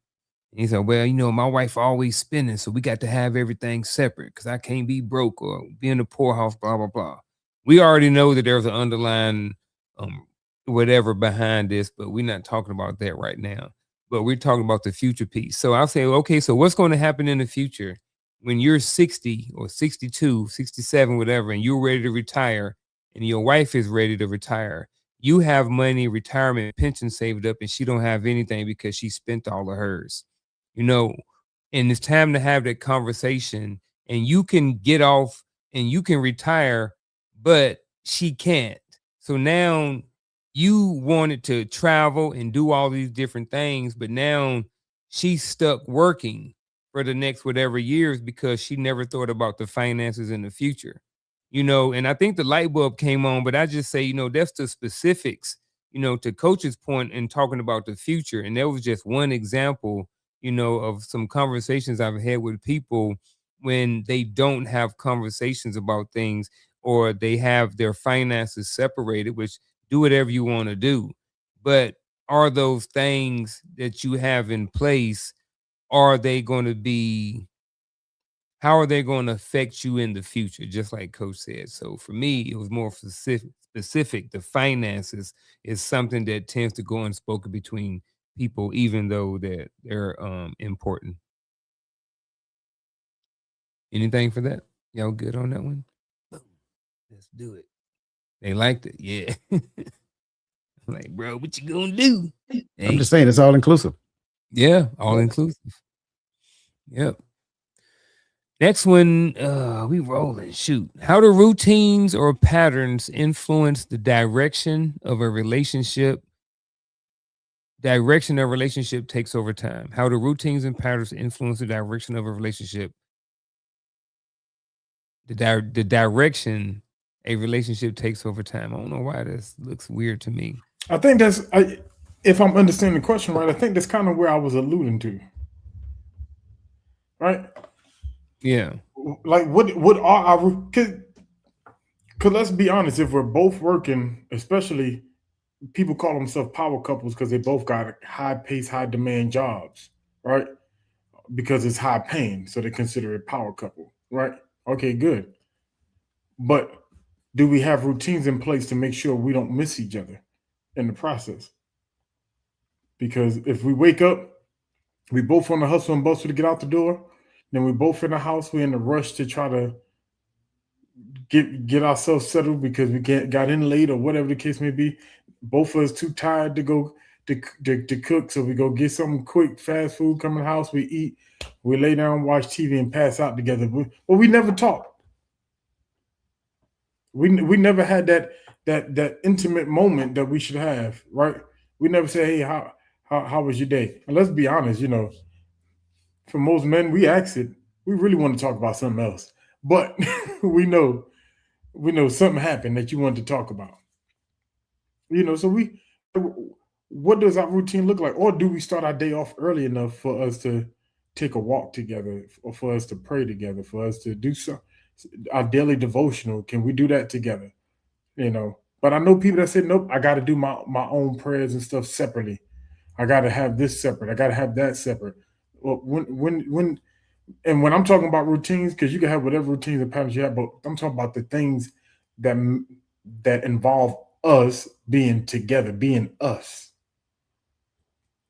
And he said, well, my wife always spending, so we got to have everything separate because I can't be broke or be in the poorhouse, blah, blah, blah. We already know that there's an underlying whatever behind this, but we're not talking about that right now. But we're talking about the future piece. So I'll say, okay, so what's going to happen in the future when you're 60 or 62, 67, whatever, and you're ready to retire and your wife is ready to retire? You have money, retirement, pension saved up, and she don't have anything because she spent all of hers. And it's time to have that conversation, and you can get off and you can retire, but she can't. So now you wanted to travel and do all these different things, but now she's stuck working for the next whatever years because she never thought about the finances in the future. And I think the light bulb came on, but I just say, that's the specifics, to Coach's point in talking about the future. And that was just one example, of some conversations I've had with people when they don't have conversations about things, or they have their finances separated, which do whatever you want to do. But are those things that you have in place, are they going to be, how are they going to affect you in the future? Just like Coach said. So for me, it was more specific. The finances is something that tends to go unspoken between people, even though that they're important. Anything for that? Y'all good on that one? Let's do it. They liked it. Yeah. I'm like, bro, what you gonna do? I'm just saying it's all inclusive. Yeah, all inclusive. Yep. Next one, we rolling. Shoot. How do routines or patterns influence the direction of a relationship? Direction a relationship takes over time. How do routines and patterns influence the direction of a relationship? The direction a relationship takes over time. I don't know why this looks weird to me. I think if I'm understanding the question right, I think that's kind of where I was alluding to. Right? Yeah. Like what are our, because let's be honest, if we're both working, especially people call themselves power couples because they both got high pace, high demand jobs, right? Because it's high paying, so they consider it power couple, right? Okay, good. But do we have routines in place to make sure we don't miss each other in the process? Because if we wake up, we both on the hustle and bustle to get out the door, then we both in the house, we're in a rush to try to get ourselves settled because we got in late or whatever the case may be. Both of us too tired to go to cook, so we go get something quick, fast food, come in the house, we eat, we lay down, watch TV, and pass out together. But we never talked. We never had that intimate moment that we should have, right? We never say, "Hey, how was your day?" And let's be honest, for most men, we exit. We really want to talk about something else, but we know something happened that you wanted to talk about. So what does our routine look like? Or do we start our day off early enough for us to take a walk together, or for us to pray together, for us to do our daily devotional? Can we do that together? But I know people that say, nope, I got to do my own prayers and stuff separately. I got to have this separate. I got to have that separate. Well, when I'm talking about routines, because you can have whatever routines and patterns you have, but I'm talking about the things that involve us being together, being us,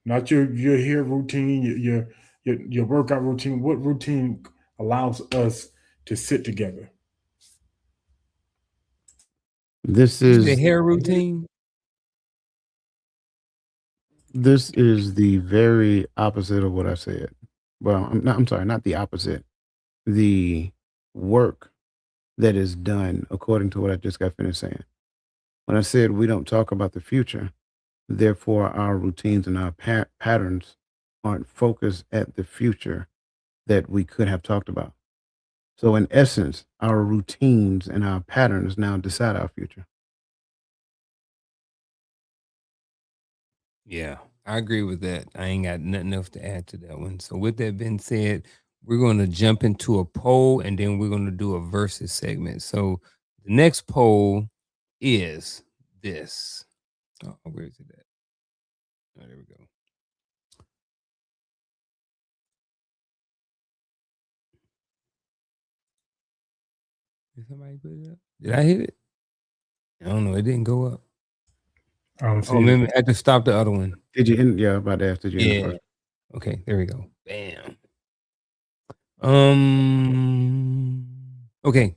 not your hair routine, your workout routine. What routine allows us to sit together? This The is hair routine. this is the very opposite of what I said. Well, I'm sorry, not the opposite. The work that is done according to what I just got finished saying. When I said we don't talk about the future, therefore our routines and our patterns aren't focused at the future that we could have talked about. So in essence, our routines and our patterns now decide our future. Yeah, I agree with that. I ain't got nothing else to add to that one. So with that being said, we're going to jump into a poll and then we're going to do a versus segment. So the next poll is this. Oh, where is it at? Oh, there we go. Did somebody put it up? Did I hit it? I don't know. It didn't go up. I don't see Oh, it. maybe I had to stop the other one. Did you end? Yeah, about to ask. Did you end the Yeah. first? Okay, there we go. Bam. Okay.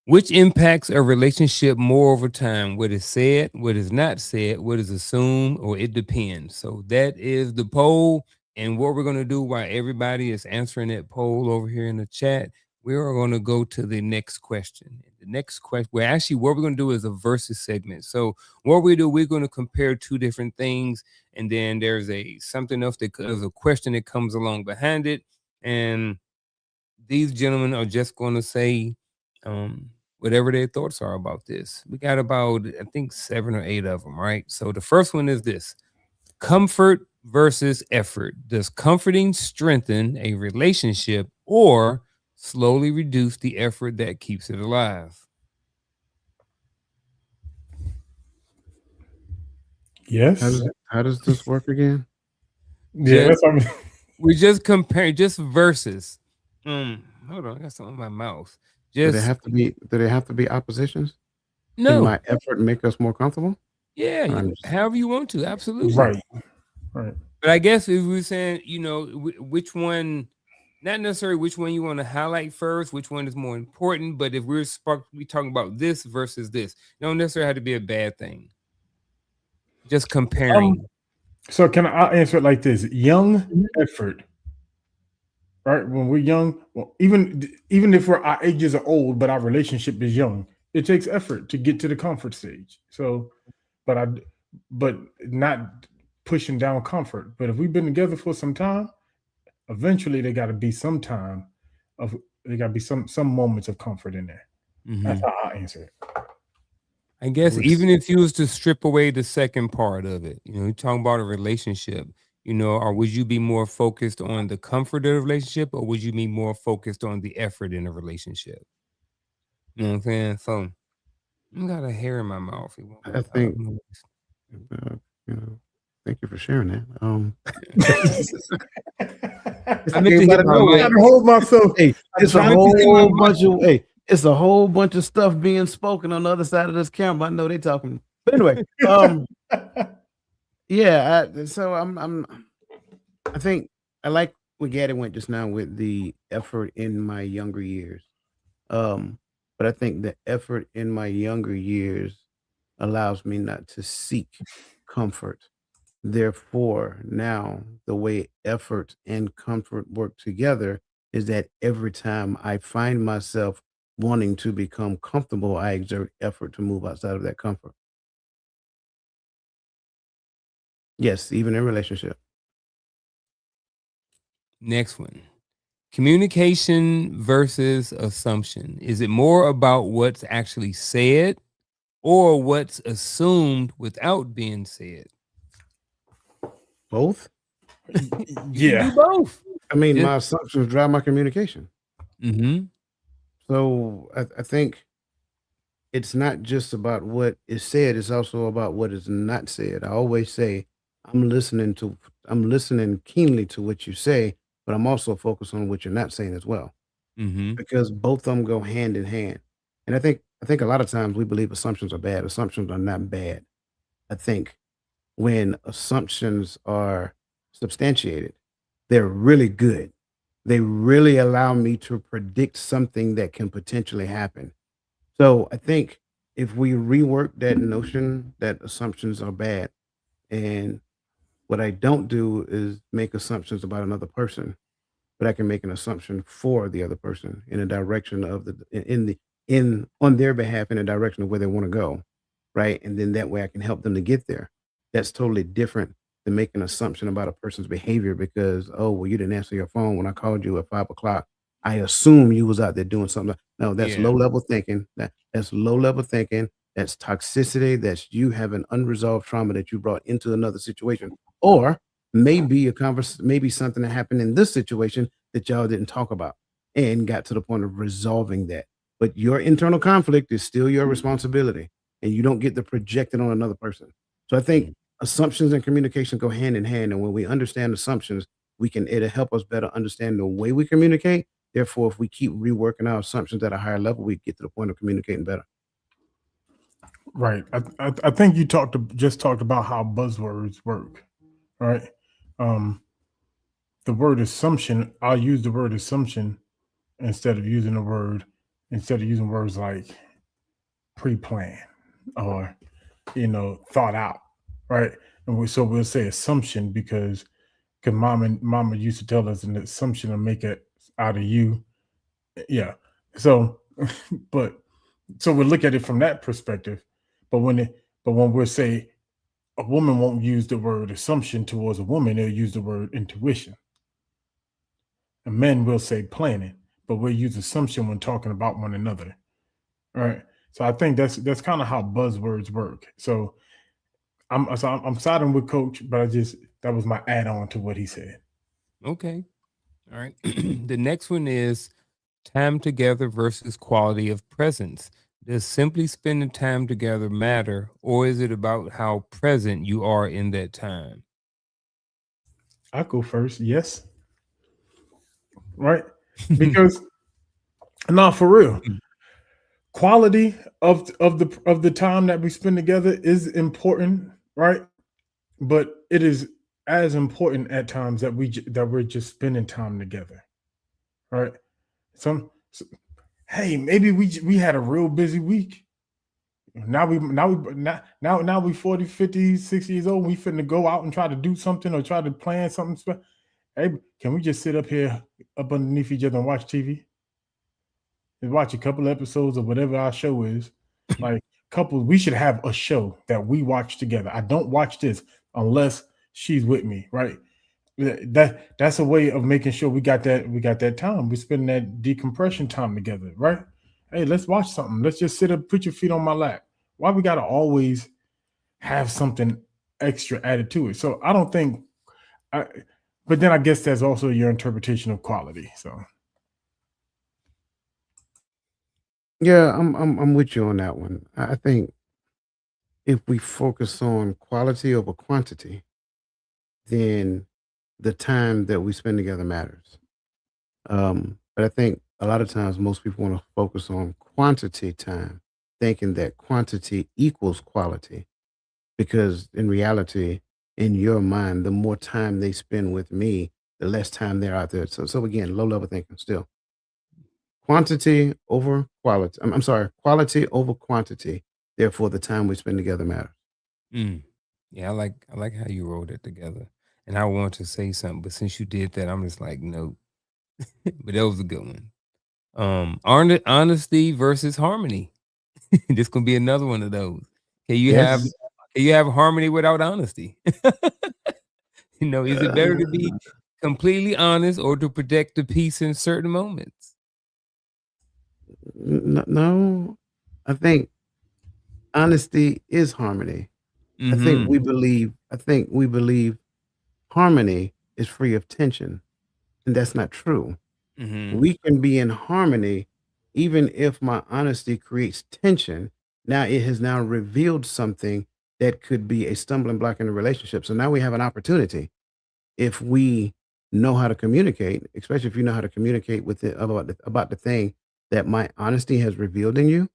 Which impacts a relationship more over time? What is said, what is not said, what is assumed, or it depends. So that is the poll. And what we're going to do while everybody is answering that poll over here in the chat, we are going to go to the next question. The next question, well, actually, what we're going to do is a versus segment. So what we do, we're going to compare two different things, and then there's something else there's a question that comes along behind it, and these gentlemen are just going to say whatever their thoughts are about this. We got about, I think, 7 or 8 of them, right? So the first one is this: comfort versus effort. Does comforting strengthen a relationship or slowly reduce the effort that keeps it alive? Yes. How does this work again? Yeah, that's what I mean. We just compare, just versus. Hold on, I got something in my mouth. Do they Just have to be oppositions? Can no. my effort make us more comfortable? Yeah, however you want to, absolutely. Right. Right. But I guess if we're saying, which one not necessarily which one you want to highlight first, which one is more important, but if we talking about this versus this, it don't necessarily have to be a bad thing. Just comparing. So I'll answer it like this: young effort, right? When we're young, well, even if our ages are old, but our relationship is young, it takes effort to get to the comfort stage. So, but not pushing down comfort. But if we've been together for some time, eventually there got to be some time of there got to be some moments of comfort in there. That's how I answer it. I guess even if you was to strip away the second part of it, you're talking about a relationship, or would you be more focused on the comfort of the relationship, or would you be more focused on the effort in a relationship? You know what I'm saying? So I got a hair in my mouth. I think, thank you for sharing that. I meant to hit my mic. I hold myself. Hey, it's a whole bunch of stuff being spoken on the other side of this camera. I know they talking, but anyway, yeah. I think I like where Gaddy went just now with the effort in my younger years. But I think the effort in my younger years allows me not to seek comfort. Therefore, now the way effort and comfort work together is that every time I find myself wanting to become comfortable, I exert effort to move outside of that comfort. Yes, even in relationship. Next one. Communication versus assumption. Is it more about what's actually said or what's assumed without being said? Both? You can do both. I mean, my assumptions drive my communication. Mm-hmm. So I think it's not just about what is said, it's also about what is not said. I always say I'm listening keenly to what you say, but I'm also focused on what you're not saying as well. Mm-hmm. Because both of them go hand in hand. And I think a lot of times we believe assumptions are bad. Assumptions are not bad. I think when assumptions are substantiated, they're really good. They really allow me to predict something that can potentially happen. So I think if we rework that notion that assumptions are bad, and what I don't do is make assumptions about another person, but I can make an assumption for the other person in a direction of in on their behalf in a direction of where they want to go, right? And then that way I can help them to get there. That's totally different than making an assumption about a person's behavior because, oh, well, you didn't answer your phone when I called you at 5 o'clock. I assume you was out there doing something. No, that's low level thinking. That's low level thinking. That's toxicity. That's you having unresolved trauma that you brought into another situation. Or maybe maybe something that happened in this situation that y'all didn't talk about and got to the point of resolving that. But your internal conflict is still your responsibility and you don't get to project it on another person. So I think assumptions and communication go hand in hand. And when we understand assumptions, it'll help us better understand the way we communicate. Therefore, if we keep reworking our assumptions at a higher level, we get to the point of communicating better. Right. I think you just talked about how buzzwords work. Right. The word assumption, I'll use the word assumption instead of using words like pre-plan or thought out, right? And we'll say assumption because mama used to tell us an assumption will make it out of you. Yeah. So so we'll look at it from that perspective. But when we'll say a woman won't use the word assumption towards a woman, they'll use the word intuition. And men will say planning, but we'll use assumption when talking about one another. Right. So I think that's kind of how buzzwords work. So I'm siding with Coach, but that was my add-on to what he said. Okay. All right. The next one is time together versus quality of presence. Does simply spending time together matter, or is it about how present you are in that time? I'll go first. Yes. Right. Because for real, quality of the time that we spend together is important, right? But it is as important at times that we're just spending time together, right? Hey, maybe we had a real busy week. Now we 40, 50, 60 years old. We finna go out and try to do something or try to plan something. Hey, can we just sit up here up underneath each other and watch TV? And watch a couple episodes of whatever our show is. Like couples, we should have a show that we watch together. I don't watch this unless she's with me, right? That's a way of making sure we got that time. We spend that decompression time together, right? Hey, let's watch something. Let's just sit up, put your feet on my lap. Why we gotta always have something extra added to it? So I don't think but then I guess that's also your interpretation of quality. So Yeah, I'm with you on that one. I think if we focus on quality over quantity, then the time that we spend together matters. But I think a lot of times most people want to focus on quantity time, thinking that quantity equals quality. Because in reality, in your mind, the more time they spend with me, the less time they're out there. So again, low level thinking still. Quantity over quality. I'm sorry, quality over quantity. Therefore, the time we spend together matters. Mm. Yeah, I like how you wrote it together. And I want to say something, but since you did that, I'm just like, no. But that was a good one. Honesty versus harmony. This gonna be another one of those. Can you have Yes. can you have harmony without honesty? Is it better to be Uh, completely honest or to protect the peace in certain moments? no, I think honesty is harmony. Mm-hmm. I think we believe harmony is free of tension, and that's not true. Mm-hmm. We can be in harmony even if my honesty creates tension. Now it has now revealed something that could be a stumbling block in the relationship. So now we have an opportunity if we know how to communicate, especially if you know how to communicate with it about the thing that my honesty has revealed in you,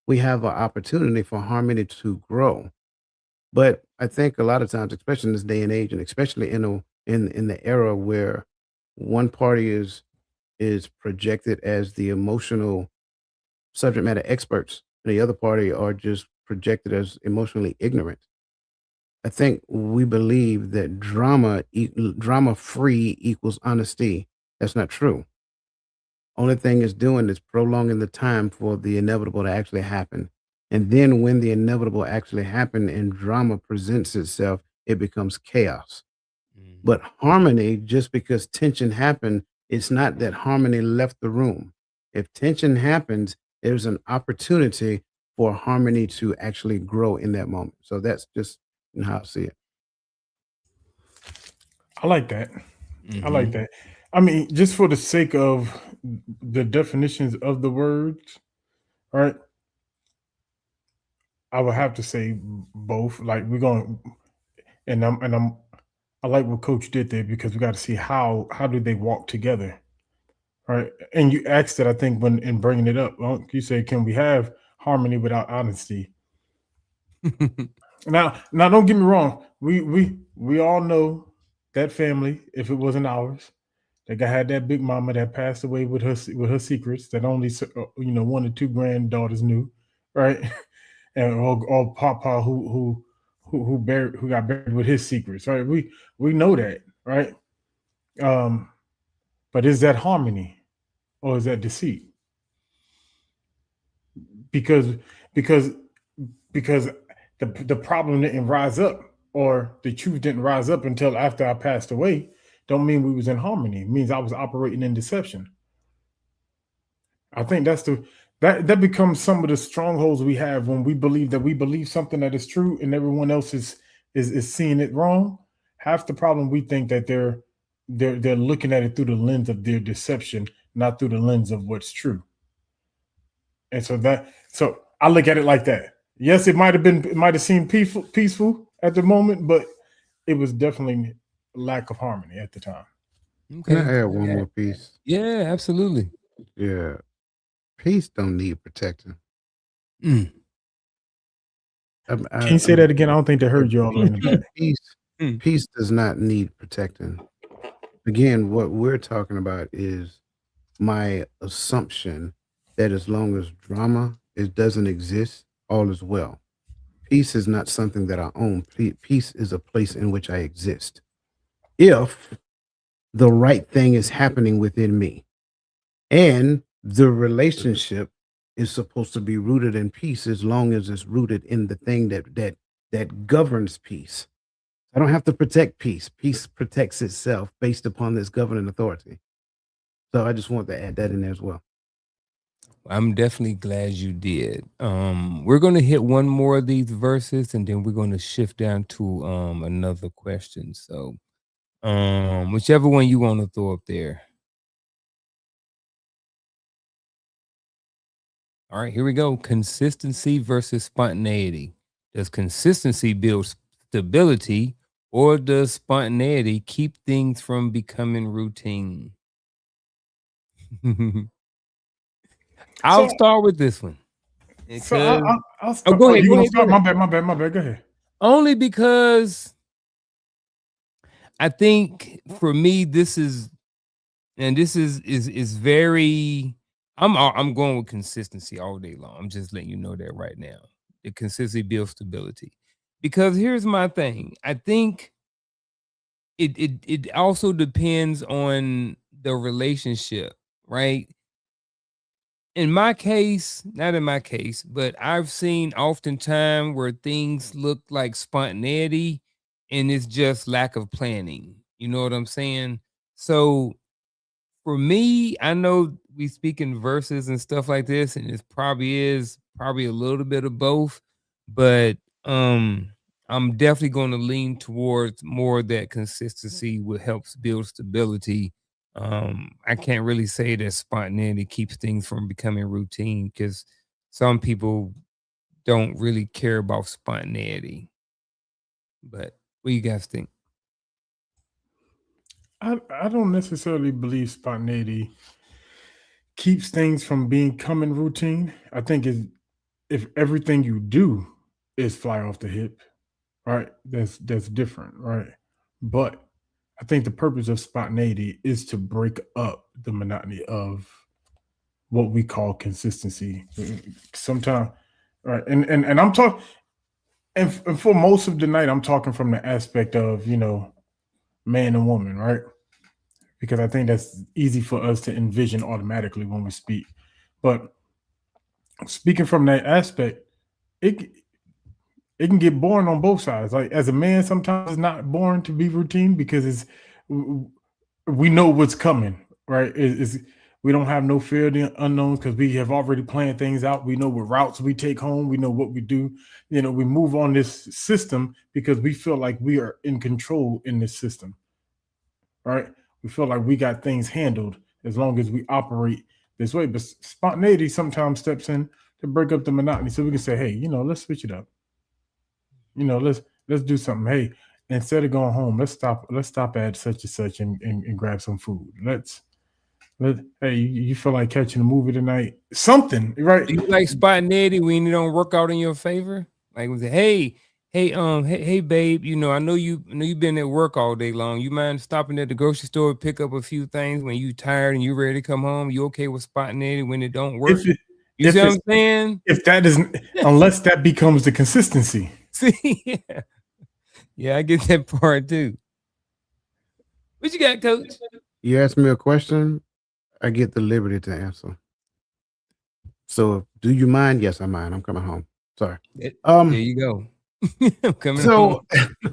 we have an opportunity for harmony to grow. But I think a lot of times, especially in this day and age, and especially in the era where one party is projected as the emotional subject matter experts, and the other party are just projected as emotionally ignorant. I think we believe that drama free equals honesty. That's not true. Only thing it's doing is prolonging the time for the inevitable to actually happen. And then when the inevitable actually happen and drama presents itself, it becomes chaos. Mm. But harmony, just because tension happened, it's not that harmony left the room. If tension happens, there's an opportunity for harmony to actually grow in that moment. So that's just how I see it. I like that. I like Mm-hmm. that. I mean, just for the sake of the definitions of the words, right? I would have to say both. Like we're going, and I like what Coach did there because we got to see how do they walk together, right? And you asked it, I think, when in bringing it up, you say, can we have harmony without honesty? Now, don't get me wrong. We all know that family. If it wasn't ours, they had that big mama that passed away with her secrets that only one or two granddaughters knew, right? And or Papa who got buried with his secrets, right? We know that, right? Um, but is that harmony or is that deceit? Because because because the problem didn't rise up or the truth didn't rise up until after I passed away. Don't mean we was in harmony. It means I was operating in deception. I think that becomes some of the strongholds we have when we believe that we believe something that is true and everyone else is seeing it wrong. Half the problem we think that they're looking at it through the lens of their deception, not through the lens of what's true. And so I look at it like that. Yes, it might have seemed peaceful at the moment, but it was definitely lack of harmony at the time. Can Okay. I add one Yeah. more piece? Yeah, absolutely. Yeah. Peace don't need protecting. Mm. Can you say that again? I don't think they Yeah, heard you all the way in the back. peace Mm. peace does not need protecting. Again, what we're talking about is my assumption that as long as drama doesn't exist, all is well. Peace is not something that I own. Peace is a place in which I exist. If the right thing is happening within me and the relationship is supposed to be rooted in peace as long as it's rooted in the thing that governs peace. I don't have to protect peace. Peace protects itself based upon this governing authority. So I just want to add that in there as well. I'm definitely glad you did. We're gonna hit one more of these verses and then we're gonna shift down to another question. So whichever one you want to throw up there. All right, here we go. Consistency versus spontaneity. Does consistency build stability or does spontaneity keep things from becoming routine? I'll So, start with this one. so Because I'll oh, start. go Oh, ahead, you go want to ahead, go start? ahead. My bad. Go ahead. Only because I think for me, this is very. I'm going with consistency all day long. I'm just letting you know that right now. The consistency builds stability. Because here's my thing. I think it also depends on the relationship, right? In my case, not in my case, but I've seen oftentimes where things look like spontaneity and it's just lack of planning. You know what I'm saying? So for me, I know we speak in verses and stuff like this, and it probably a little bit of both, but I'm definitely going to lean towards more of that consistency what helps build stability. I can't really say that spontaneity keeps things from becoming routine because some people don't really care about spontaneity. But what do you guys think? I don't necessarily believe spontaneity keeps things from becoming routine. I think if everything you do is fly off the hip, right? That's different, right? But I think the purpose of spontaneity is to break up the monotony of what we call consistency. Sometimes, right? And I'm talking, and for most of the night, I'm talking from the aspect of man and woman, right? Because I think that's easy for us to envision automatically when we speak. But speaking from that aspect, it it can get boring on both sides. Like as a man, sometimes it's not boring to be routine because we know what's coming, right? We don't have no fear of the unknowns because we have already planned things out. We know what routes we take home. We know what we do. We move on this system because we feel like we are in control in this system, right? We feel like we got things handled as long as we operate this way. But spontaneity sometimes steps in to break up the monotony, so we can say, "Hey, let's switch it up. Let's do something. Hey, instead of going home, let's stop at such and such and grab some food. Hey, you feel like catching a movie tonight? Something, right? Do you like spontaneity when you don't work out in your favor? Like, we say, hey, babe, I know you've been at work all day long. You mind stopping at the grocery store, pick up a few things when you tired and you ready to come home? You okay with spontaneity when it don't work? If it, You see if what it's I'm saying? if that isn't unless that becomes the consistency. See, yeah, I get that part too. What you got, Coach? You ask me a question, I get the liberty to answer. So, do you mind? Yes, I mind. I'm coming home. Sorry. There Um. you go. I'm coming home.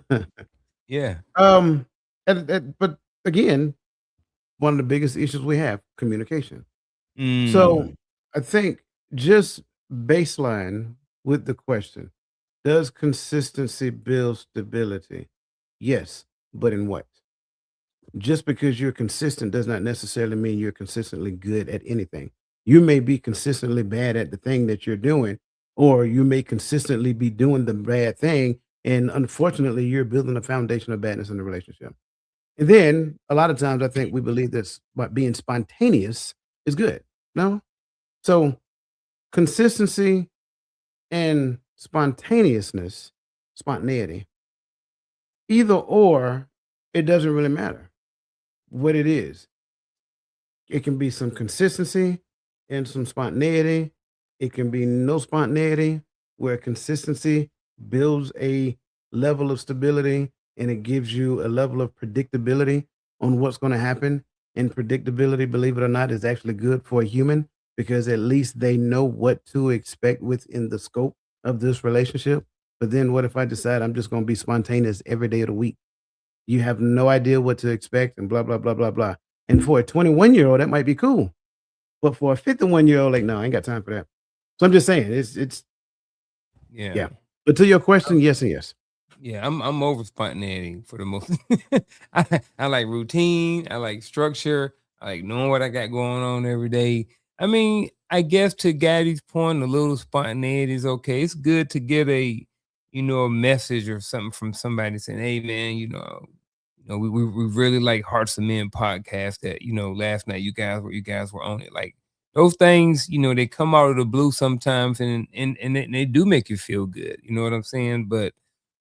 So, Yeah. but again, one of the biggest issues we have communication. So, Mm. I think just baseline with the question: does consistency build stability? Yes, but in what? Just because you're consistent does not necessarily mean you're consistently good at anything. You may be consistently bad at the thing that you're doing, or you may consistently be doing the bad thing. And unfortunately, you're building a foundation of badness in the relationship. And then a lot of times I think we believe that being spontaneous is good. No. So consistency and spontaneity, either or, it doesn't really matter what it is. It can be some consistency and some spontaneity. It can be no spontaneity, where consistency builds a level of stability and it gives you a level of predictability on what's going to happen. And predictability, believe it or not, is actually good for a human because at least they know what to expect within the scope of this relationship. But then what if I decide I'm just going to be spontaneous every day of the week? You have no idea what to expect and blah, blah, blah, blah, blah. And for a 21-year-old, that might be cool. But for a 51-year-old, like, no, I ain't got time for that. So I'm just saying, it's Yeah. yeah. But to your question, yes and yes. Yeah, I'm over spontaneity for the most. I like routine. I like structure. I like knowing what I got going on every day. I mean, I guess to Gaddy's point, a little spontaneity is okay. It's good to get a message or something from somebody saying, "Hey, man, we really like Hearts of Men podcast that last night you guys were on it." Like those things, they come out of the blue sometimes, and they do make you feel good. You know what I'm saying? But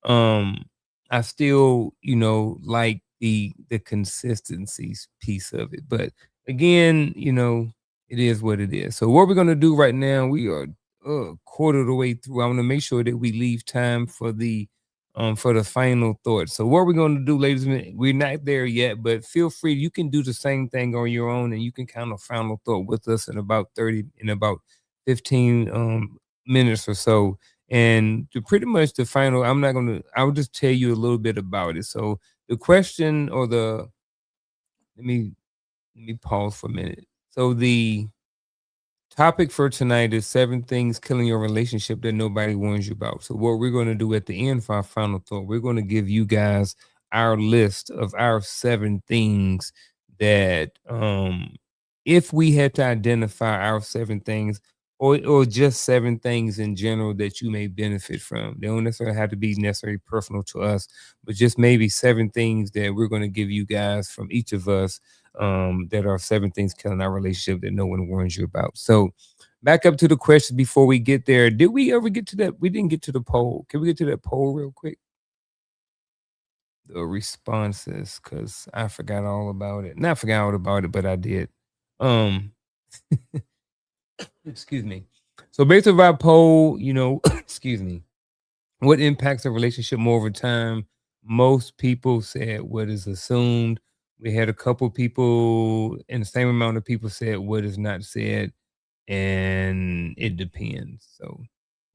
um, I still, like the consistency piece of it. But again, it is what it is. So what we're gonna do right now, we are a quarter of the way through. I want to make sure that we leave time for the final thought. So what we're going to do, ladies and gentlemen, we're not there yet, but feel free. You can do the same thing on your own, and you can kind of final thought with us in about 15 minutes or so. And to pretty much the final, I'll just tell you a little bit about it. So the question or let me pause for a minute. So the topic for tonight is 7 things killing your relationship that nobody warns you about. So what we're going to do at the end for our final thought, we're going to give you guys our list of our 7 things that if we had to identify our 7 things or just 7 things in general that you may benefit from. They don't necessarily have to be necessarily personal to us, but just maybe 7 things that we're going to give you guys from each of us that are 7 things killing our relationship that no one warns you about. So back up to the question before we get there. Did we ever get to that? We didn't get to the poll. Can we get to that poll real quick? The responses, because I forgot all about it. Not forgot all about it, but I did. Excuse me. So based on our poll, excuse me, what impacts a relationship more over time? Most people said what is assumed. We had a couple people, and the same amount of people said what is not said, and it depends. So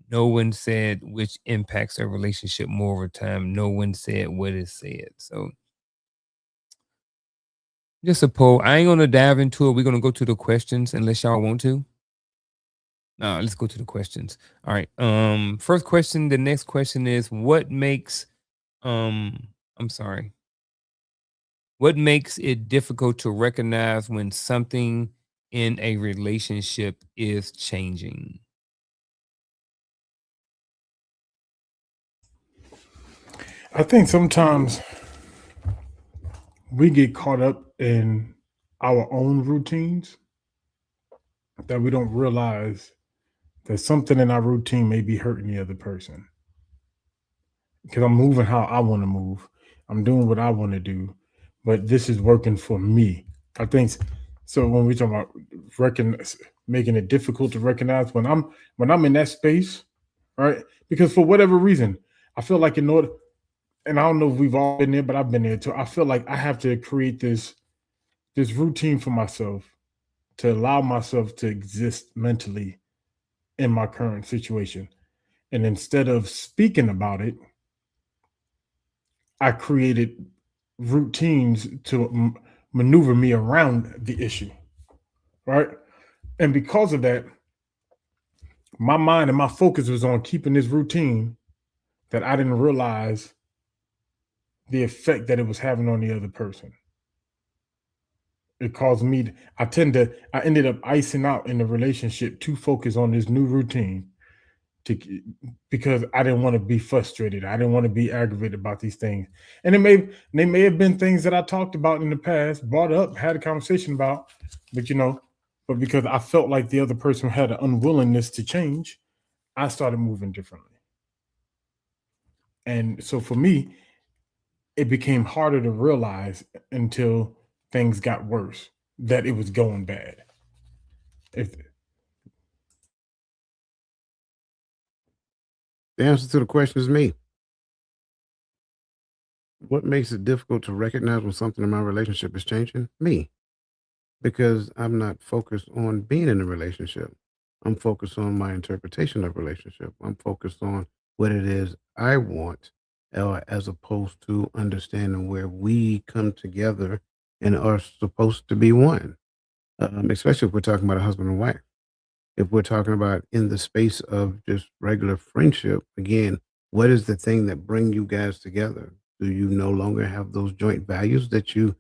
no one said which impacts a relationship more over time. No one said what is said. So just a poll. I ain't gonna dive into it. We're gonna go to the questions unless y'all want to. No, let's go to the questions. All right. First question. The next question is what makes I'm sorry. What makes it difficult to recognize when something in a relationship is changing? I think sometimes we get caught up in our own routines that we don't realize that something in our routine may be hurting the other person. Because I'm moving how I want to move, I'm doing what I want to do, but this is working for me. I think so. When we talk about making it difficult to recognize when I'm in that space, right? Because for whatever reason, I feel like in order, and I don't know if we've all been there, but I've been there too. I feel like I have to create this routine for myself to allow myself to exist mentally in my current situation. And instead of speaking about it, I created routines to maneuver me around the issue, right? And because of that, my mind and my focus was on keeping this routine that I didn't realize the effect that it was having on the other person. It caused me I ended up icing out in the relationship to focus on this new routine to because I didn't want to be frustrated. I didn't want to be aggravated about these things. And they may have been things that I talked about in the past, brought up, had a conversation about, but but because I felt like the other person had an unwillingness to change, I started moving differently. And so for me, it became harder to realize until things got worse. that it was going bad. If The answer to the question is me. What makes it difficult to recognize when something in my relationship is changing? Me. Because I'm not focused on being in a relationship. I'm focused on my interpretation of relationship. I'm focused on what it is I want, as opposed to understanding where we come together and are supposed to be one. Especially if we're talking about a husband and wife. If we're talking about in the space of just regular friendship, again, what is the thing that bring you guys together? Do you no longer have those joint values that you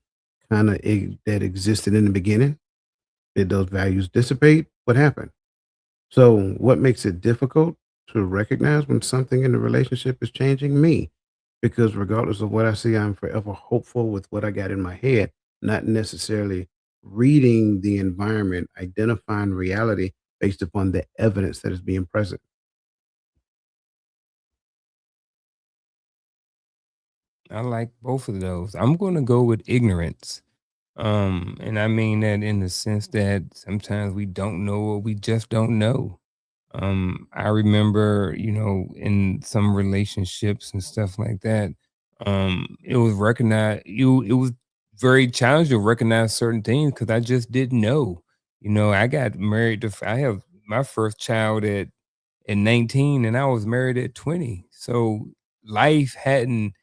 kind of that existed in the beginning? Did those values dissipate? What happened? So, what makes it difficult to recognize when something in the relationship is changing? Me. Because regardless of what I see, I'm forever hopeful with what I got in my head, not necessarily reading the environment, identifying reality based upon the evidence that is being present. I like both of those. I'm going to go with ignorance. And I mean that in the sense that sometimes we don't know what we just don't know. I remember, in some relationships and stuff like that, it was it was very challenging to recognize certain things because I just didn't know. I got married I have my first child at 19 and I was married at 20. So life hadn't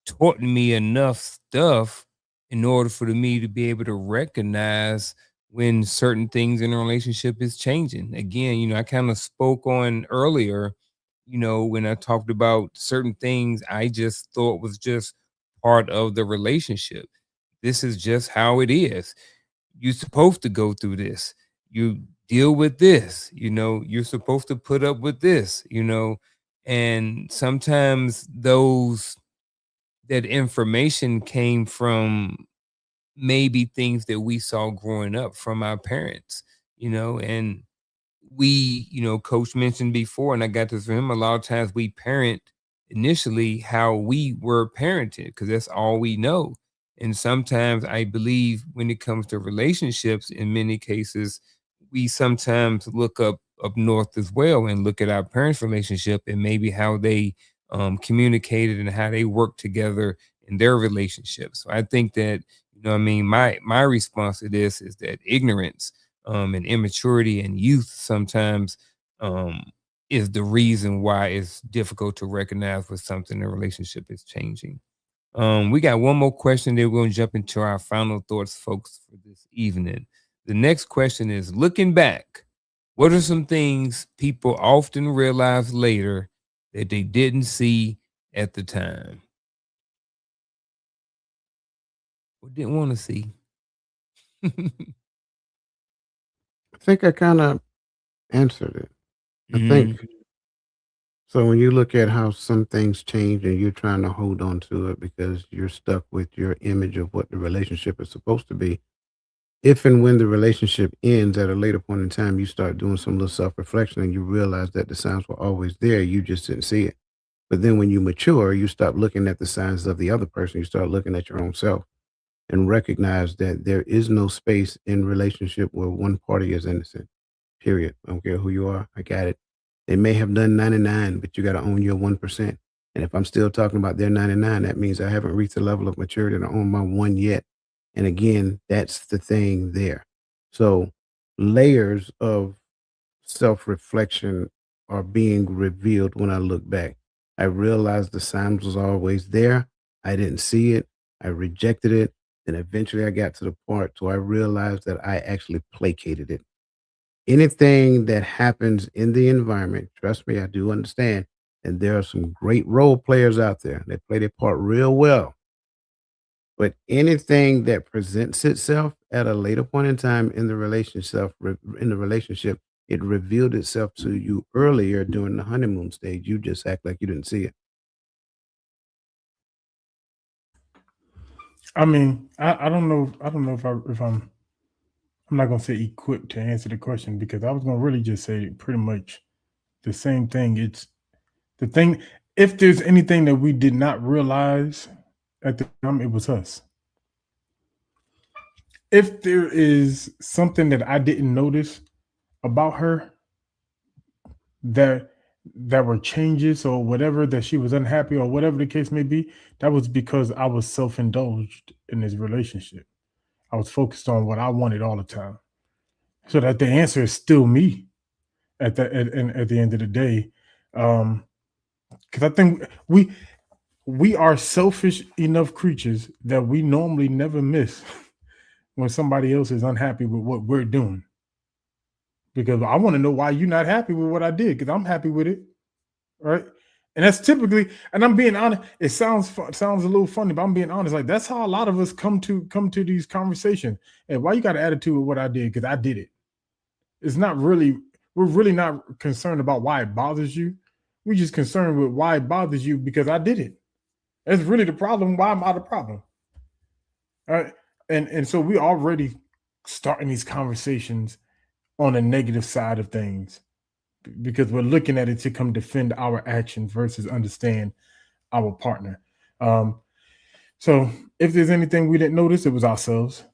taught me enough stuff in order for me to be able to recognize when certain things in a relationship is changing. Again, I kind of spoke on earlier, when I talked about certain things I just thought was just part of the relationship. This is just how it is. You're supposed to go through this. You deal with this, you're supposed to put up with this, and sometimes that information came from maybe things that we saw growing up from our parents, and coach mentioned before, and I got this from him, a lot of times we parent initially how we were parented because that's all we know. And sometimes I believe when it comes to relationships, in many cases, we sometimes look up north as well and look at our parents' relationship and maybe how they communicated and how they work together in their relationship. So I think that, what I mean, my response to this is that ignorance and immaturity and youth sometimes um, is the reason why it's difficult to recognize when something in a relationship is changing. We got one more question, then we're going to jump into our final thoughts, folks, for this evening. The next question is, looking back, what are some things people often realize later that they didn't see at the time or didn't want to see? I think I kind of answered it. I think Mhm. so. When you look at how some things change and you're trying to hold on to it because you're stuck with your image of what the relationship is supposed to be, if and when the relationship ends at a later point in time, you start doing some little self reflection and you realize that the signs were always there. You just didn't see it. But then when you mature, you stop looking at the signs of the other person. You start looking at your own self and recognize that there is no space in relationship where one party is innocent. Period. I don't care who you are. I got it. They may have done 99, but you got to own your 1%. And if I'm still talking about their 99, that means I haven't reached the level of maturity to own my one yet. And again, that's the thing there. So layers of self reflection are being revealed when I look back. I realized the signs was always there. I didn't see it. I rejected it. And eventually I got to the part where I realized that I actually placated it. Anything that happens in the environment, trust me, I do understand. And there are some great role players out there. They play their part real well. But anything that presents itself at a later point in time in the relationship, it revealed itself to you earlier during the honeymoon stage. You just act like you didn't see it. I mean, I don't know. I don't know if I'm not gonna say equipped to answer the question because I was gonna really just say pretty much the same thing. It's the thing. If there's anything that we did not realize at the time, it was us. if there is something that I didn't notice about her that were changes or whatever, that she was unhappy or whatever the case may be, that was because I was self-indulged in this relationship. I was focused on what I wanted all the time. So that the answer is still me at the end of the day. Because I think we are selfish enough creatures that we normally never miss when somebody else is unhappy with what we're doing. Because I want to know why you're not happy with what I did, because I'm happy with it. Right. And that's typically, and I'm being honest, it sounds a little funny, but I'm being honest. Like, that's how a lot of us come to these conversations. And why you got an attitude with what I did? Because I did it. It's not really, we're really not concerned about why it bothers you. We're just concerned with why it bothers you because I did it. That's really the problem. Why am I the problem? All right. And so we already starting these conversations on the negative side of things because we're looking at it to come defend our actions versus understand our partner. So if there's anything we didn't notice, it was ourselves.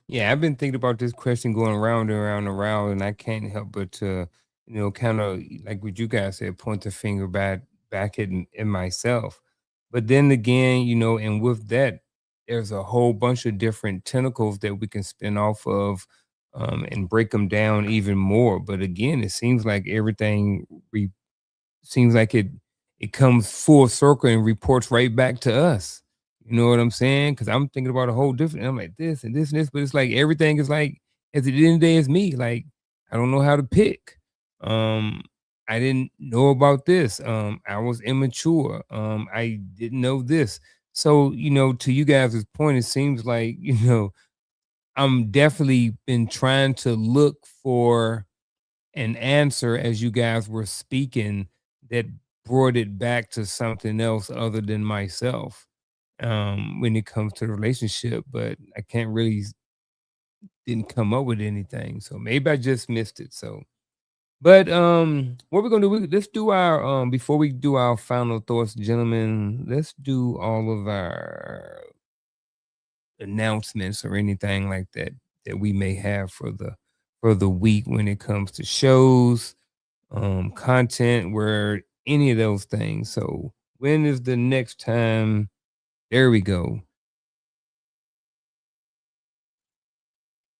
Yeah, I've been thinking about this question going round and round and round, and I can't help but to, kind of like what you guys said, point the finger back at myself. But then again, and with that, there's a whole bunch of different tentacles that we can spin off of, and break them down even more. But again, it seems like everything seems like it comes full circle and reports right back to us. You know what I'm saying? Because I'm thinking about a whole different. I'm like this and this and this, but it's like everything is like at the end of the day, it's me. Like I don't know how to pick. Um, I didn't know about this. I was immature. I didn't know this. So to you guys' point, it seems like I'm definitely been trying to look for an answer as you guys were speaking that brought it back to something else other than myself, when it comes to the relationship, but I can't really didn't come up with anything. So maybe I just missed it. So but what we're gonna do, let's do our before we do our final thoughts, gentlemen, let's do all of our announcements or anything like that that we may have for the week when it comes to shows, content, where any of those things. So when is the next time? There we go.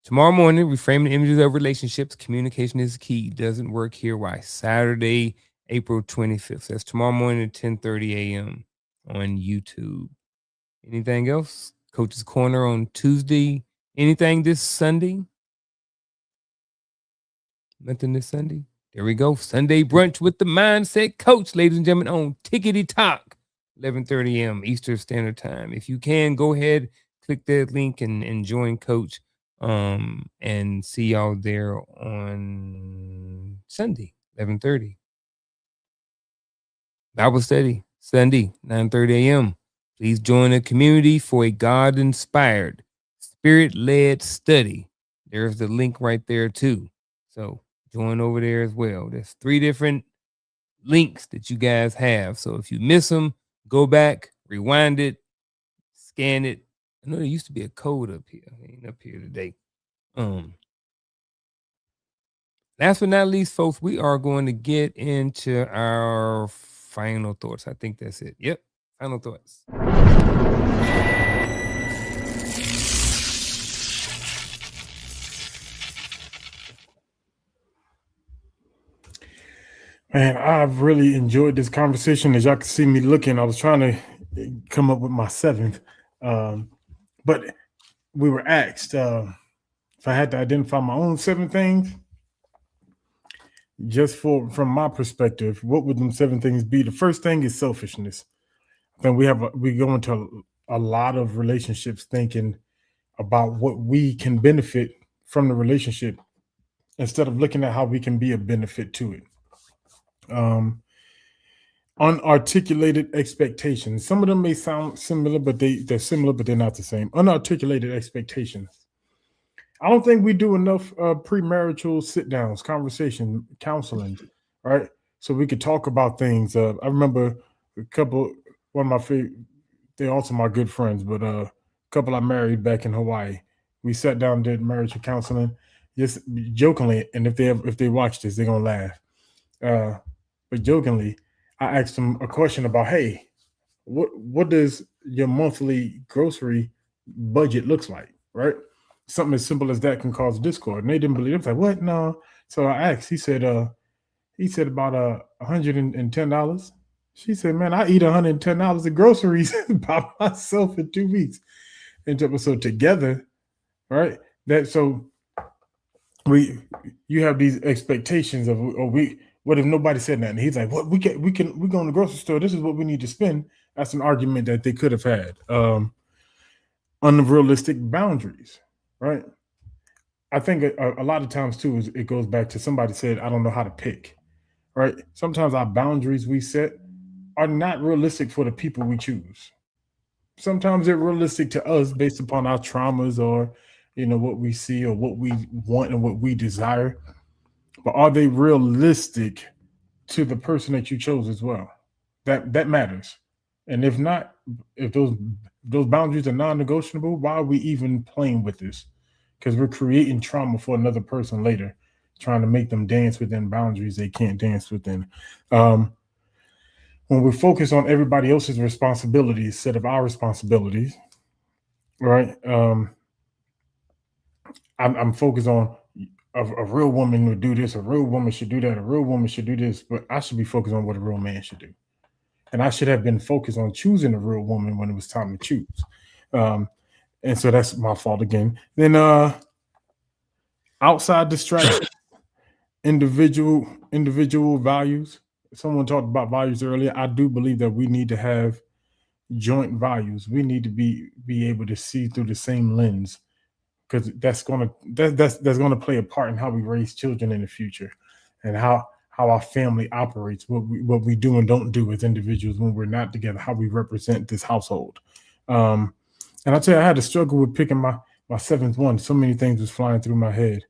Tomorrow morning, reframing images of relationships. Communication is key. Doesn't work here. Why? Saturday, April 25th. That's tomorrow morning at 10:30 a.m. on YouTube. Anything else? Coach's Corner on Tuesday. Anything this Sunday? Nothing this Sunday. There we go. Sunday brunch with the Mindset Coach, ladies and gentlemen, on Tickety Talk, 11:30 a.m. Eastern Standard Time. If you can, go ahead, click that link and join Coach, and see y'all there on Sunday, 11:30. Bible study, Sunday, 9:30 a.m. Please join the community for a God-inspired, spirit-led study. There's the link right there too. So join over there as well. There's 3 different links that you guys have. So if you miss them, go back, rewind it, scan it. I know there used to be a code up here. It ain't up here today. Last but not least, folks, we are going to get into our final thoughts. I think that's it. Yep. Final thoughts. Man, I've really enjoyed this conversation. As y'all can see me looking, I was trying to come up with my 7th. But we were asked if I had to identify my own 7 things, just from my perspective, what would them 7 things be? The first thing is selfishness. I think we go into a lot of relationships thinking about what we can benefit from the relationship instead of looking at how we can be a benefit to it. Unarticulated expectations. Some of them may sound similar, but they're similar, but they're not the same. Unarticulated expectations. I don't think we do enough premarital sit downs, conversation, counseling, right? So we could talk about things. I remember one of my favorite, they're also my good friends, but a couple I married back in Hawaii. We sat down and did marriage counseling, just jokingly. And if they watch this, they're gonna laugh. But jokingly, I asked them a question about, hey, what does your monthly grocery budget looks like, right? Something as simple as that can cause discord. And they didn't believe it. I was like, what? No. So I asked, he said about $110. She said, man, I eat $110 of groceries by myself in 2 weeks. And so together, right? That so you have these expectations of, or what if nobody said nothing? He's like, what, we go in the grocery store, this is what we need to spend. That's an argument that they could have had. Unrealistic boundaries, right? I think a lot of times too is it goes back to somebody said, I don't know how to pick, right? Sometimes our boundaries we set are not realistic for the people we choose. Sometimes they're realistic to us based upon our traumas or what we see or what we want and what we desire. But are they realistic to the person that you chose as well? That matters. And if not, if those boundaries are non-negotiable, why are we even playing with this? Because we're creating trauma for another person later, trying to make them dance within boundaries they can't dance within. When we focus on everybody else's responsibilities instead of our responsibilities, right? I'm focused on a real woman would do this, a real woman should do that, a real woman should do this, but I should be focused on what a real man should do. And I should have been focused on choosing a real woman when it was time to choose. And so that's my fault again. Then outside distraction, individual values. Someone talked about values earlier. I do believe that we need to have joint values. We need to be able to see through the same lens, because that's gonna play a part in how we raise children in the future, and how our family operates, what we do and don't do as individuals when we're not together, how we represent this household. And I tell you, I had to struggle with picking my seventh one. So many things was flying through my head.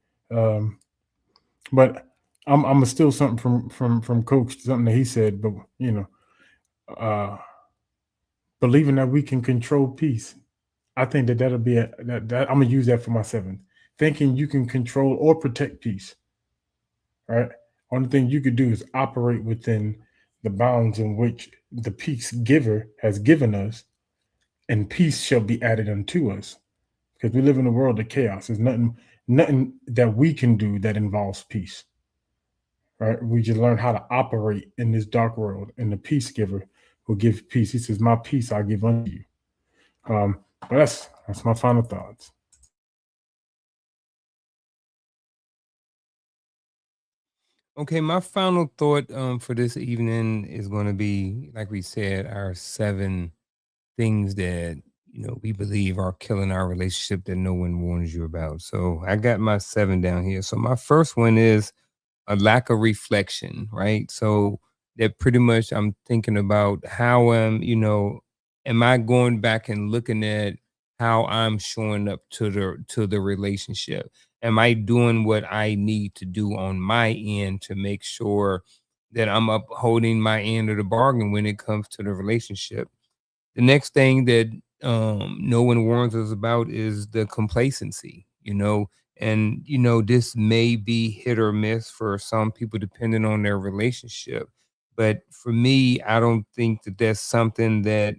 But I'm still something from Coach, something that he said, but believing that we can control peace. I think that'll be that I'm gonna use that for my seventh. Thinking you can control or protect peace. Right? Only thing you could do is operate within the bounds in which the peace giver has given us, and peace shall be added unto us. Because we live in a world of chaos. There's nothing that we can do that involves peace. Right? We just learn how to operate in this dark world, and the peace giver will give peace. He says, my peace I give unto you. But that's my final thoughts. Okay, my final thought for this evening is going to be, like we said, our 7 things that we believe are killing our relationship that no one warns you about. So I got my 7 down here. So my first one is a lack of reflection, right? So that pretty much I'm thinking about how am I going back and looking at how I'm showing up to the relationship? Am I doing what I need to do on my end to make sure that I'm upholding my end of the bargain when it comes to the relationship? The next thing that no one warns us about is the complacency, and this may be hit or miss for some people depending on their relationship. But for me, I don't think that that's something that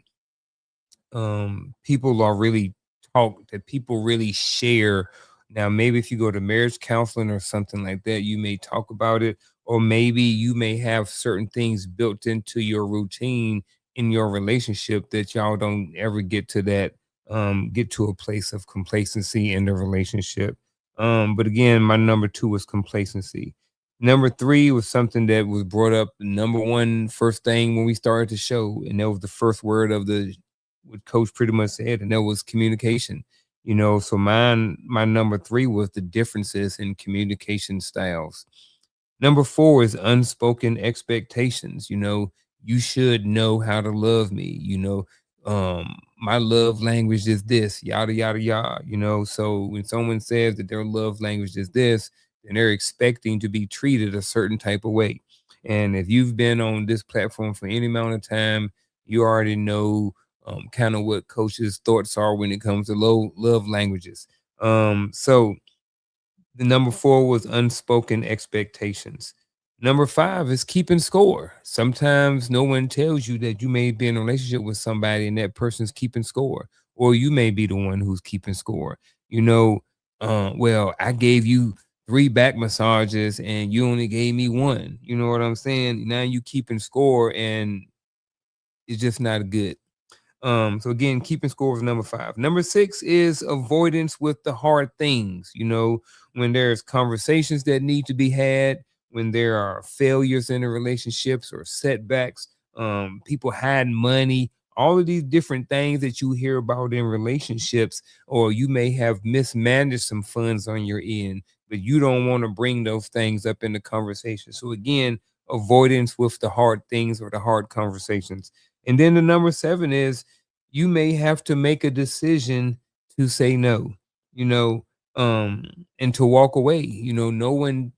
people are really that people really share. Now, maybe if you go to marriage counseling or something like that, you may talk about it, or maybe you may have certain things built into your routine in your relationship that y'all don't ever get to a place of complacency in the relationship. But again, my number 2 was complacency. Number 3 was something that was brought up number 1 first thing when we started the show, and that was the first word of what Coach pretty much said, and that was communication. So my number 3 was the differences in communication styles. Number 4 is unspoken expectations. You should know how to love me. My love language is this, yada, yada, yada. So when someone says that their love language is this, then they're expecting to be treated a certain type of way. And if you've been on this platform for any amount of time, you already know kind of what coach's thoughts are when it comes to low love languages. So the number 4 was unspoken expectations. Number 5 is keeping score. Sometimes no one tells you that you may be in a relationship with somebody and that person's keeping score, or you may be the one who's keeping score. You know, well, I gave you 3 back massages and you only gave me 1. You know what I'm saying? Now you keeping score and it's just not good. So again, keeping score was number 5. Number 6 is avoidance with the hard things. You know, when there's conversations that need to be had, when there are failures in the relationships or setbacks, people hiding money, all of these different things that you hear about in relationships, or you may have mismanaged some funds on your end, but you don't want to bring those things up in the conversation. So again, avoidance with the hard things or the hard conversations. And then the number 7 is you may have to make a decision to say no, you know, and to walk away. You know, no one,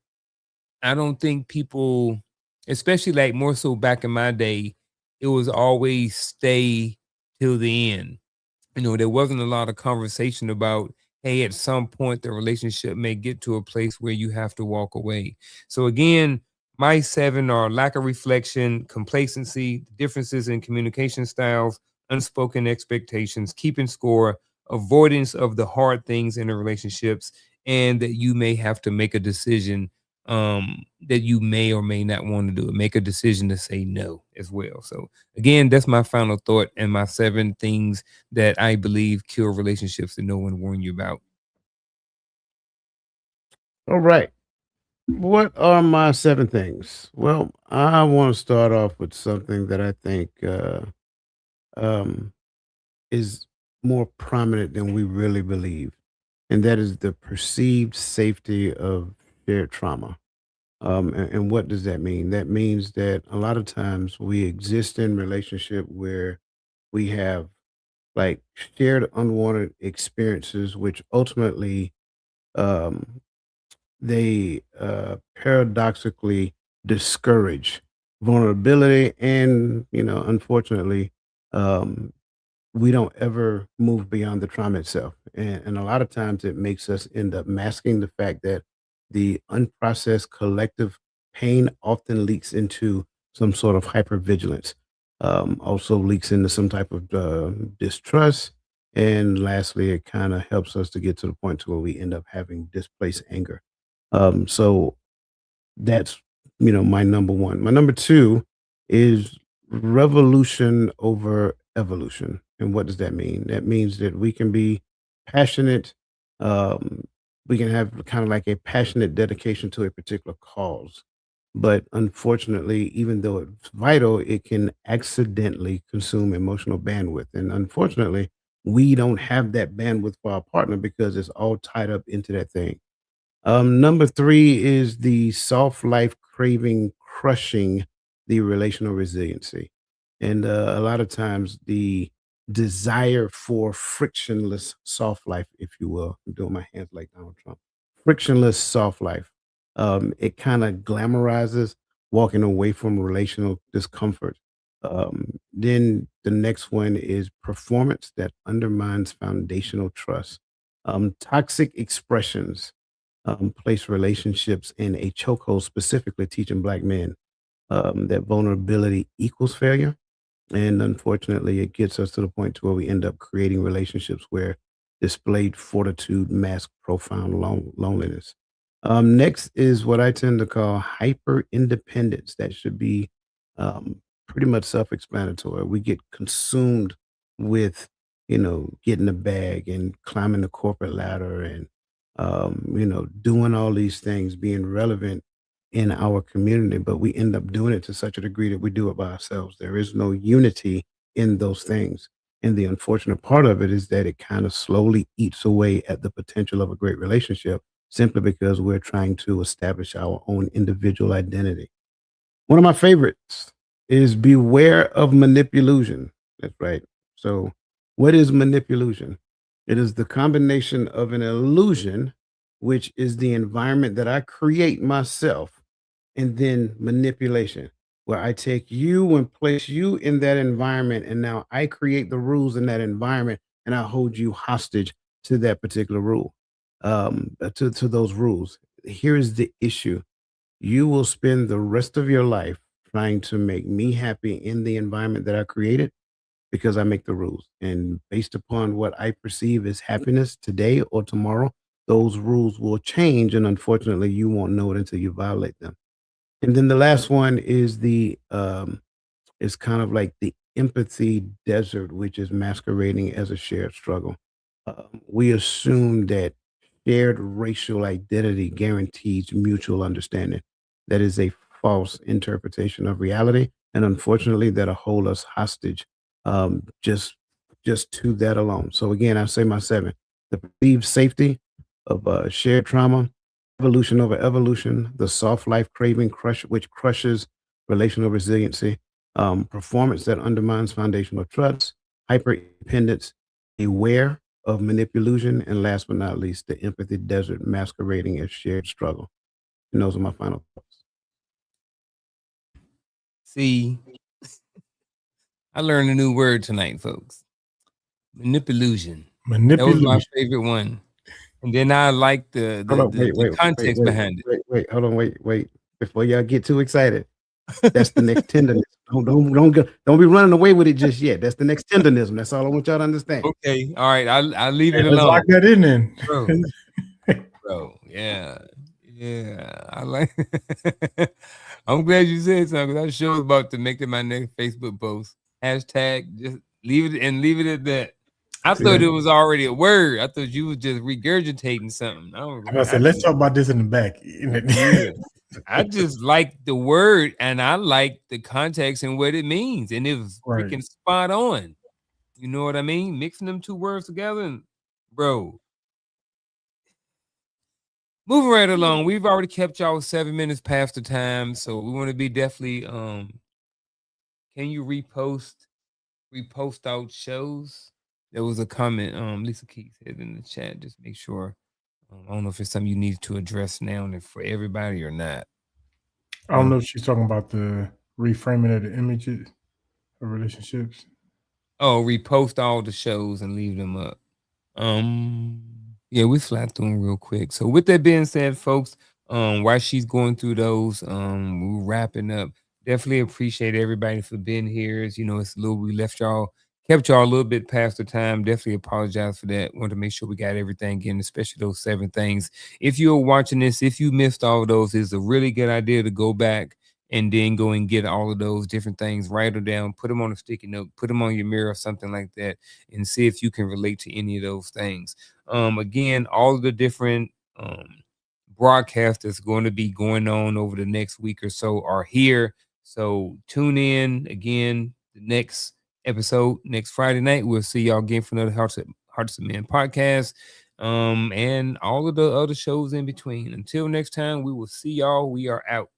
I don't think people, especially like more so back in my day, it was always stay till the end. You know, there wasn't a lot of conversation about, hey, at some point the relationship may get to a place where you have to walk away. So again, my 7 are lack of reflection, complacency, differences in communication styles, unspoken expectations, keeping score, avoidance of the hard things in the relationships, and that you may have to make a decision that you may or may not want to do it. Make a decision to say no as well. So again, that's my final thought and my 7 things that I believe kill relationships that no one warned you about. All right. What are my 7 things? Well, I want to start off with something that I think um, is more prominent than we really believe, and that is the perceived safety of shared trauma. And what does that mean? That means that a lot of times we exist in relationship where we have like shared unwanted experiences, which ultimately um, they paradoxically discourage vulnerability, and unfortunately, um, we don't ever move beyond the trauma itself. And a lot of times it makes us end up masking the fact that the unprocessed collective pain often leaks into some sort of hypervigilance, also leaks into some type of distrust. And lastly, it kind of helps us to get to the point to where we end up having displaced anger. So that's, my number 1. My number 2 is revolution over evolution. And what does that mean? That means that we can be passionate, um, we can have kind of like a passionate dedication to a particular cause. But unfortunately, even though it's vital, it can accidentally consume emotional bandwidth. And unfortunately, we don't have that bandwidth for our partner because it's all tied up into that thing. Number 3 is the soft life craving crushing the relational resiliency. And a lot of times the desire for frictionless soft life, if you will, I'm doing my hands like Donald Trump, frictionless soft life. It kind of glamorizes walking away from relational discomfort. Then the next one is performance that undermines foundational trust. Toxic expressions place relationships in a chokehold, specifically teaching Black men that vulnerability equals failure. And unfortunately, it gets us to the point to where we end up creating relationships where displayed fortitude masks profound loneliness. Next is what I tend to call hyper independence. That should be pretty much self explanatory. We get consumed with, getting a bag and climbing the corporate ladder and, doing all these things, being relevant in our community, but we end up doing it to such a degree that we do it by ourselves. There is no unity in those things. And the unfortunate part of it is that it kind of slowly eats away at the potential of a great relationship simply because we're trying to establish our own individual identity. One of my favorites is beware of manipulation. That's right. So, what is manipulation? It is the combination of an illusion, which is the environment that I create myself, and then manipulation. where I take you and place you in that environment, and now I create the rules in that environment, and I hold you hostage to that particular rule, to those rules. Here is the issue: you will spend the rest of your life trying to make me happy in the environment that I created because I make the rules. And based upon what I perceive as happiness today or tomorrow, those rules will change. And unfortunately, you won't know it until you violate them. And then the last one is kind of like the empathy desert, which is masquerading as a shared struggle. We assume that shared racial identity guarantees mutual understanding. That is a false interpretation of reality, and unfortunately, that'll hold us hostage um, just just to that alone. So again, I say my seven: the perceived safety of shared trauma, evolution over evolution, the soft life craving which crushes relational resiliency, performance that undermines foundational trust, hyper independence, aware of manipulation, and last but not least, the empathy desert masquerading as shared struggle. And those are my final thoughts. See, I learned a new word tonight, folks. Manipulation. That was my Manipulation. favorite one. And then I like the Hold on, wait, context behind it. wait, hold on, wait. Before y'all get too excited, that's the next tenderness. Don't be running away with it just yet. That's the next tenderness. That's all I want y'all to understand. Okay, all right. I'll leave Hey, it let's alone, lock that in then. bro. Bro, yeah, I like. I'm glad you said something because I sure was about to make it my next Facebook post. Hashtag just leave it at that. I thought it was already a word. I thought you was just regurgitating something. I said, let's talk about this in the back. Yeah. I just like the word and I like the context and what it means. And it was Right. freaking spot on. You know what I mean? Mixing them two words together and bro. Moving right along. We've already kept y'all 7 minutes past the time. So we want to be definitely can you repost out shows? There was a comment Lisa Keys said in the chat. Just make sure. I don't know if it's something you need to address now and for everybody or not. I don't know if she's talking about the reframing of the images of relationships. Oh, repost all the shows and leave them up. Yeah, we flat through them real quick. So with that being said, folks, while she's going through those, we're wrapping up. Definitely appreciate everybody for being here. As you know, it's a little we kept y'all a little bit past the time. Definitely apologize for that. Want to make sure we got everything in, especially those 7 things. If you're watching this, if you missed all of those, it's a really good idea to go back and then go and get all of those different things, write them down, put them on a sticky note, put them on your mirror or something like that, and see if you can relate to any of those things. Again, all of the different broadcasts that's going to be going on over the next week or so are here. So tune in again the next episode next Friday night. We'll see y'all again for another Hearts of Men podcast. And all of the other shows in between. Until next time, we will see y'all. We are out.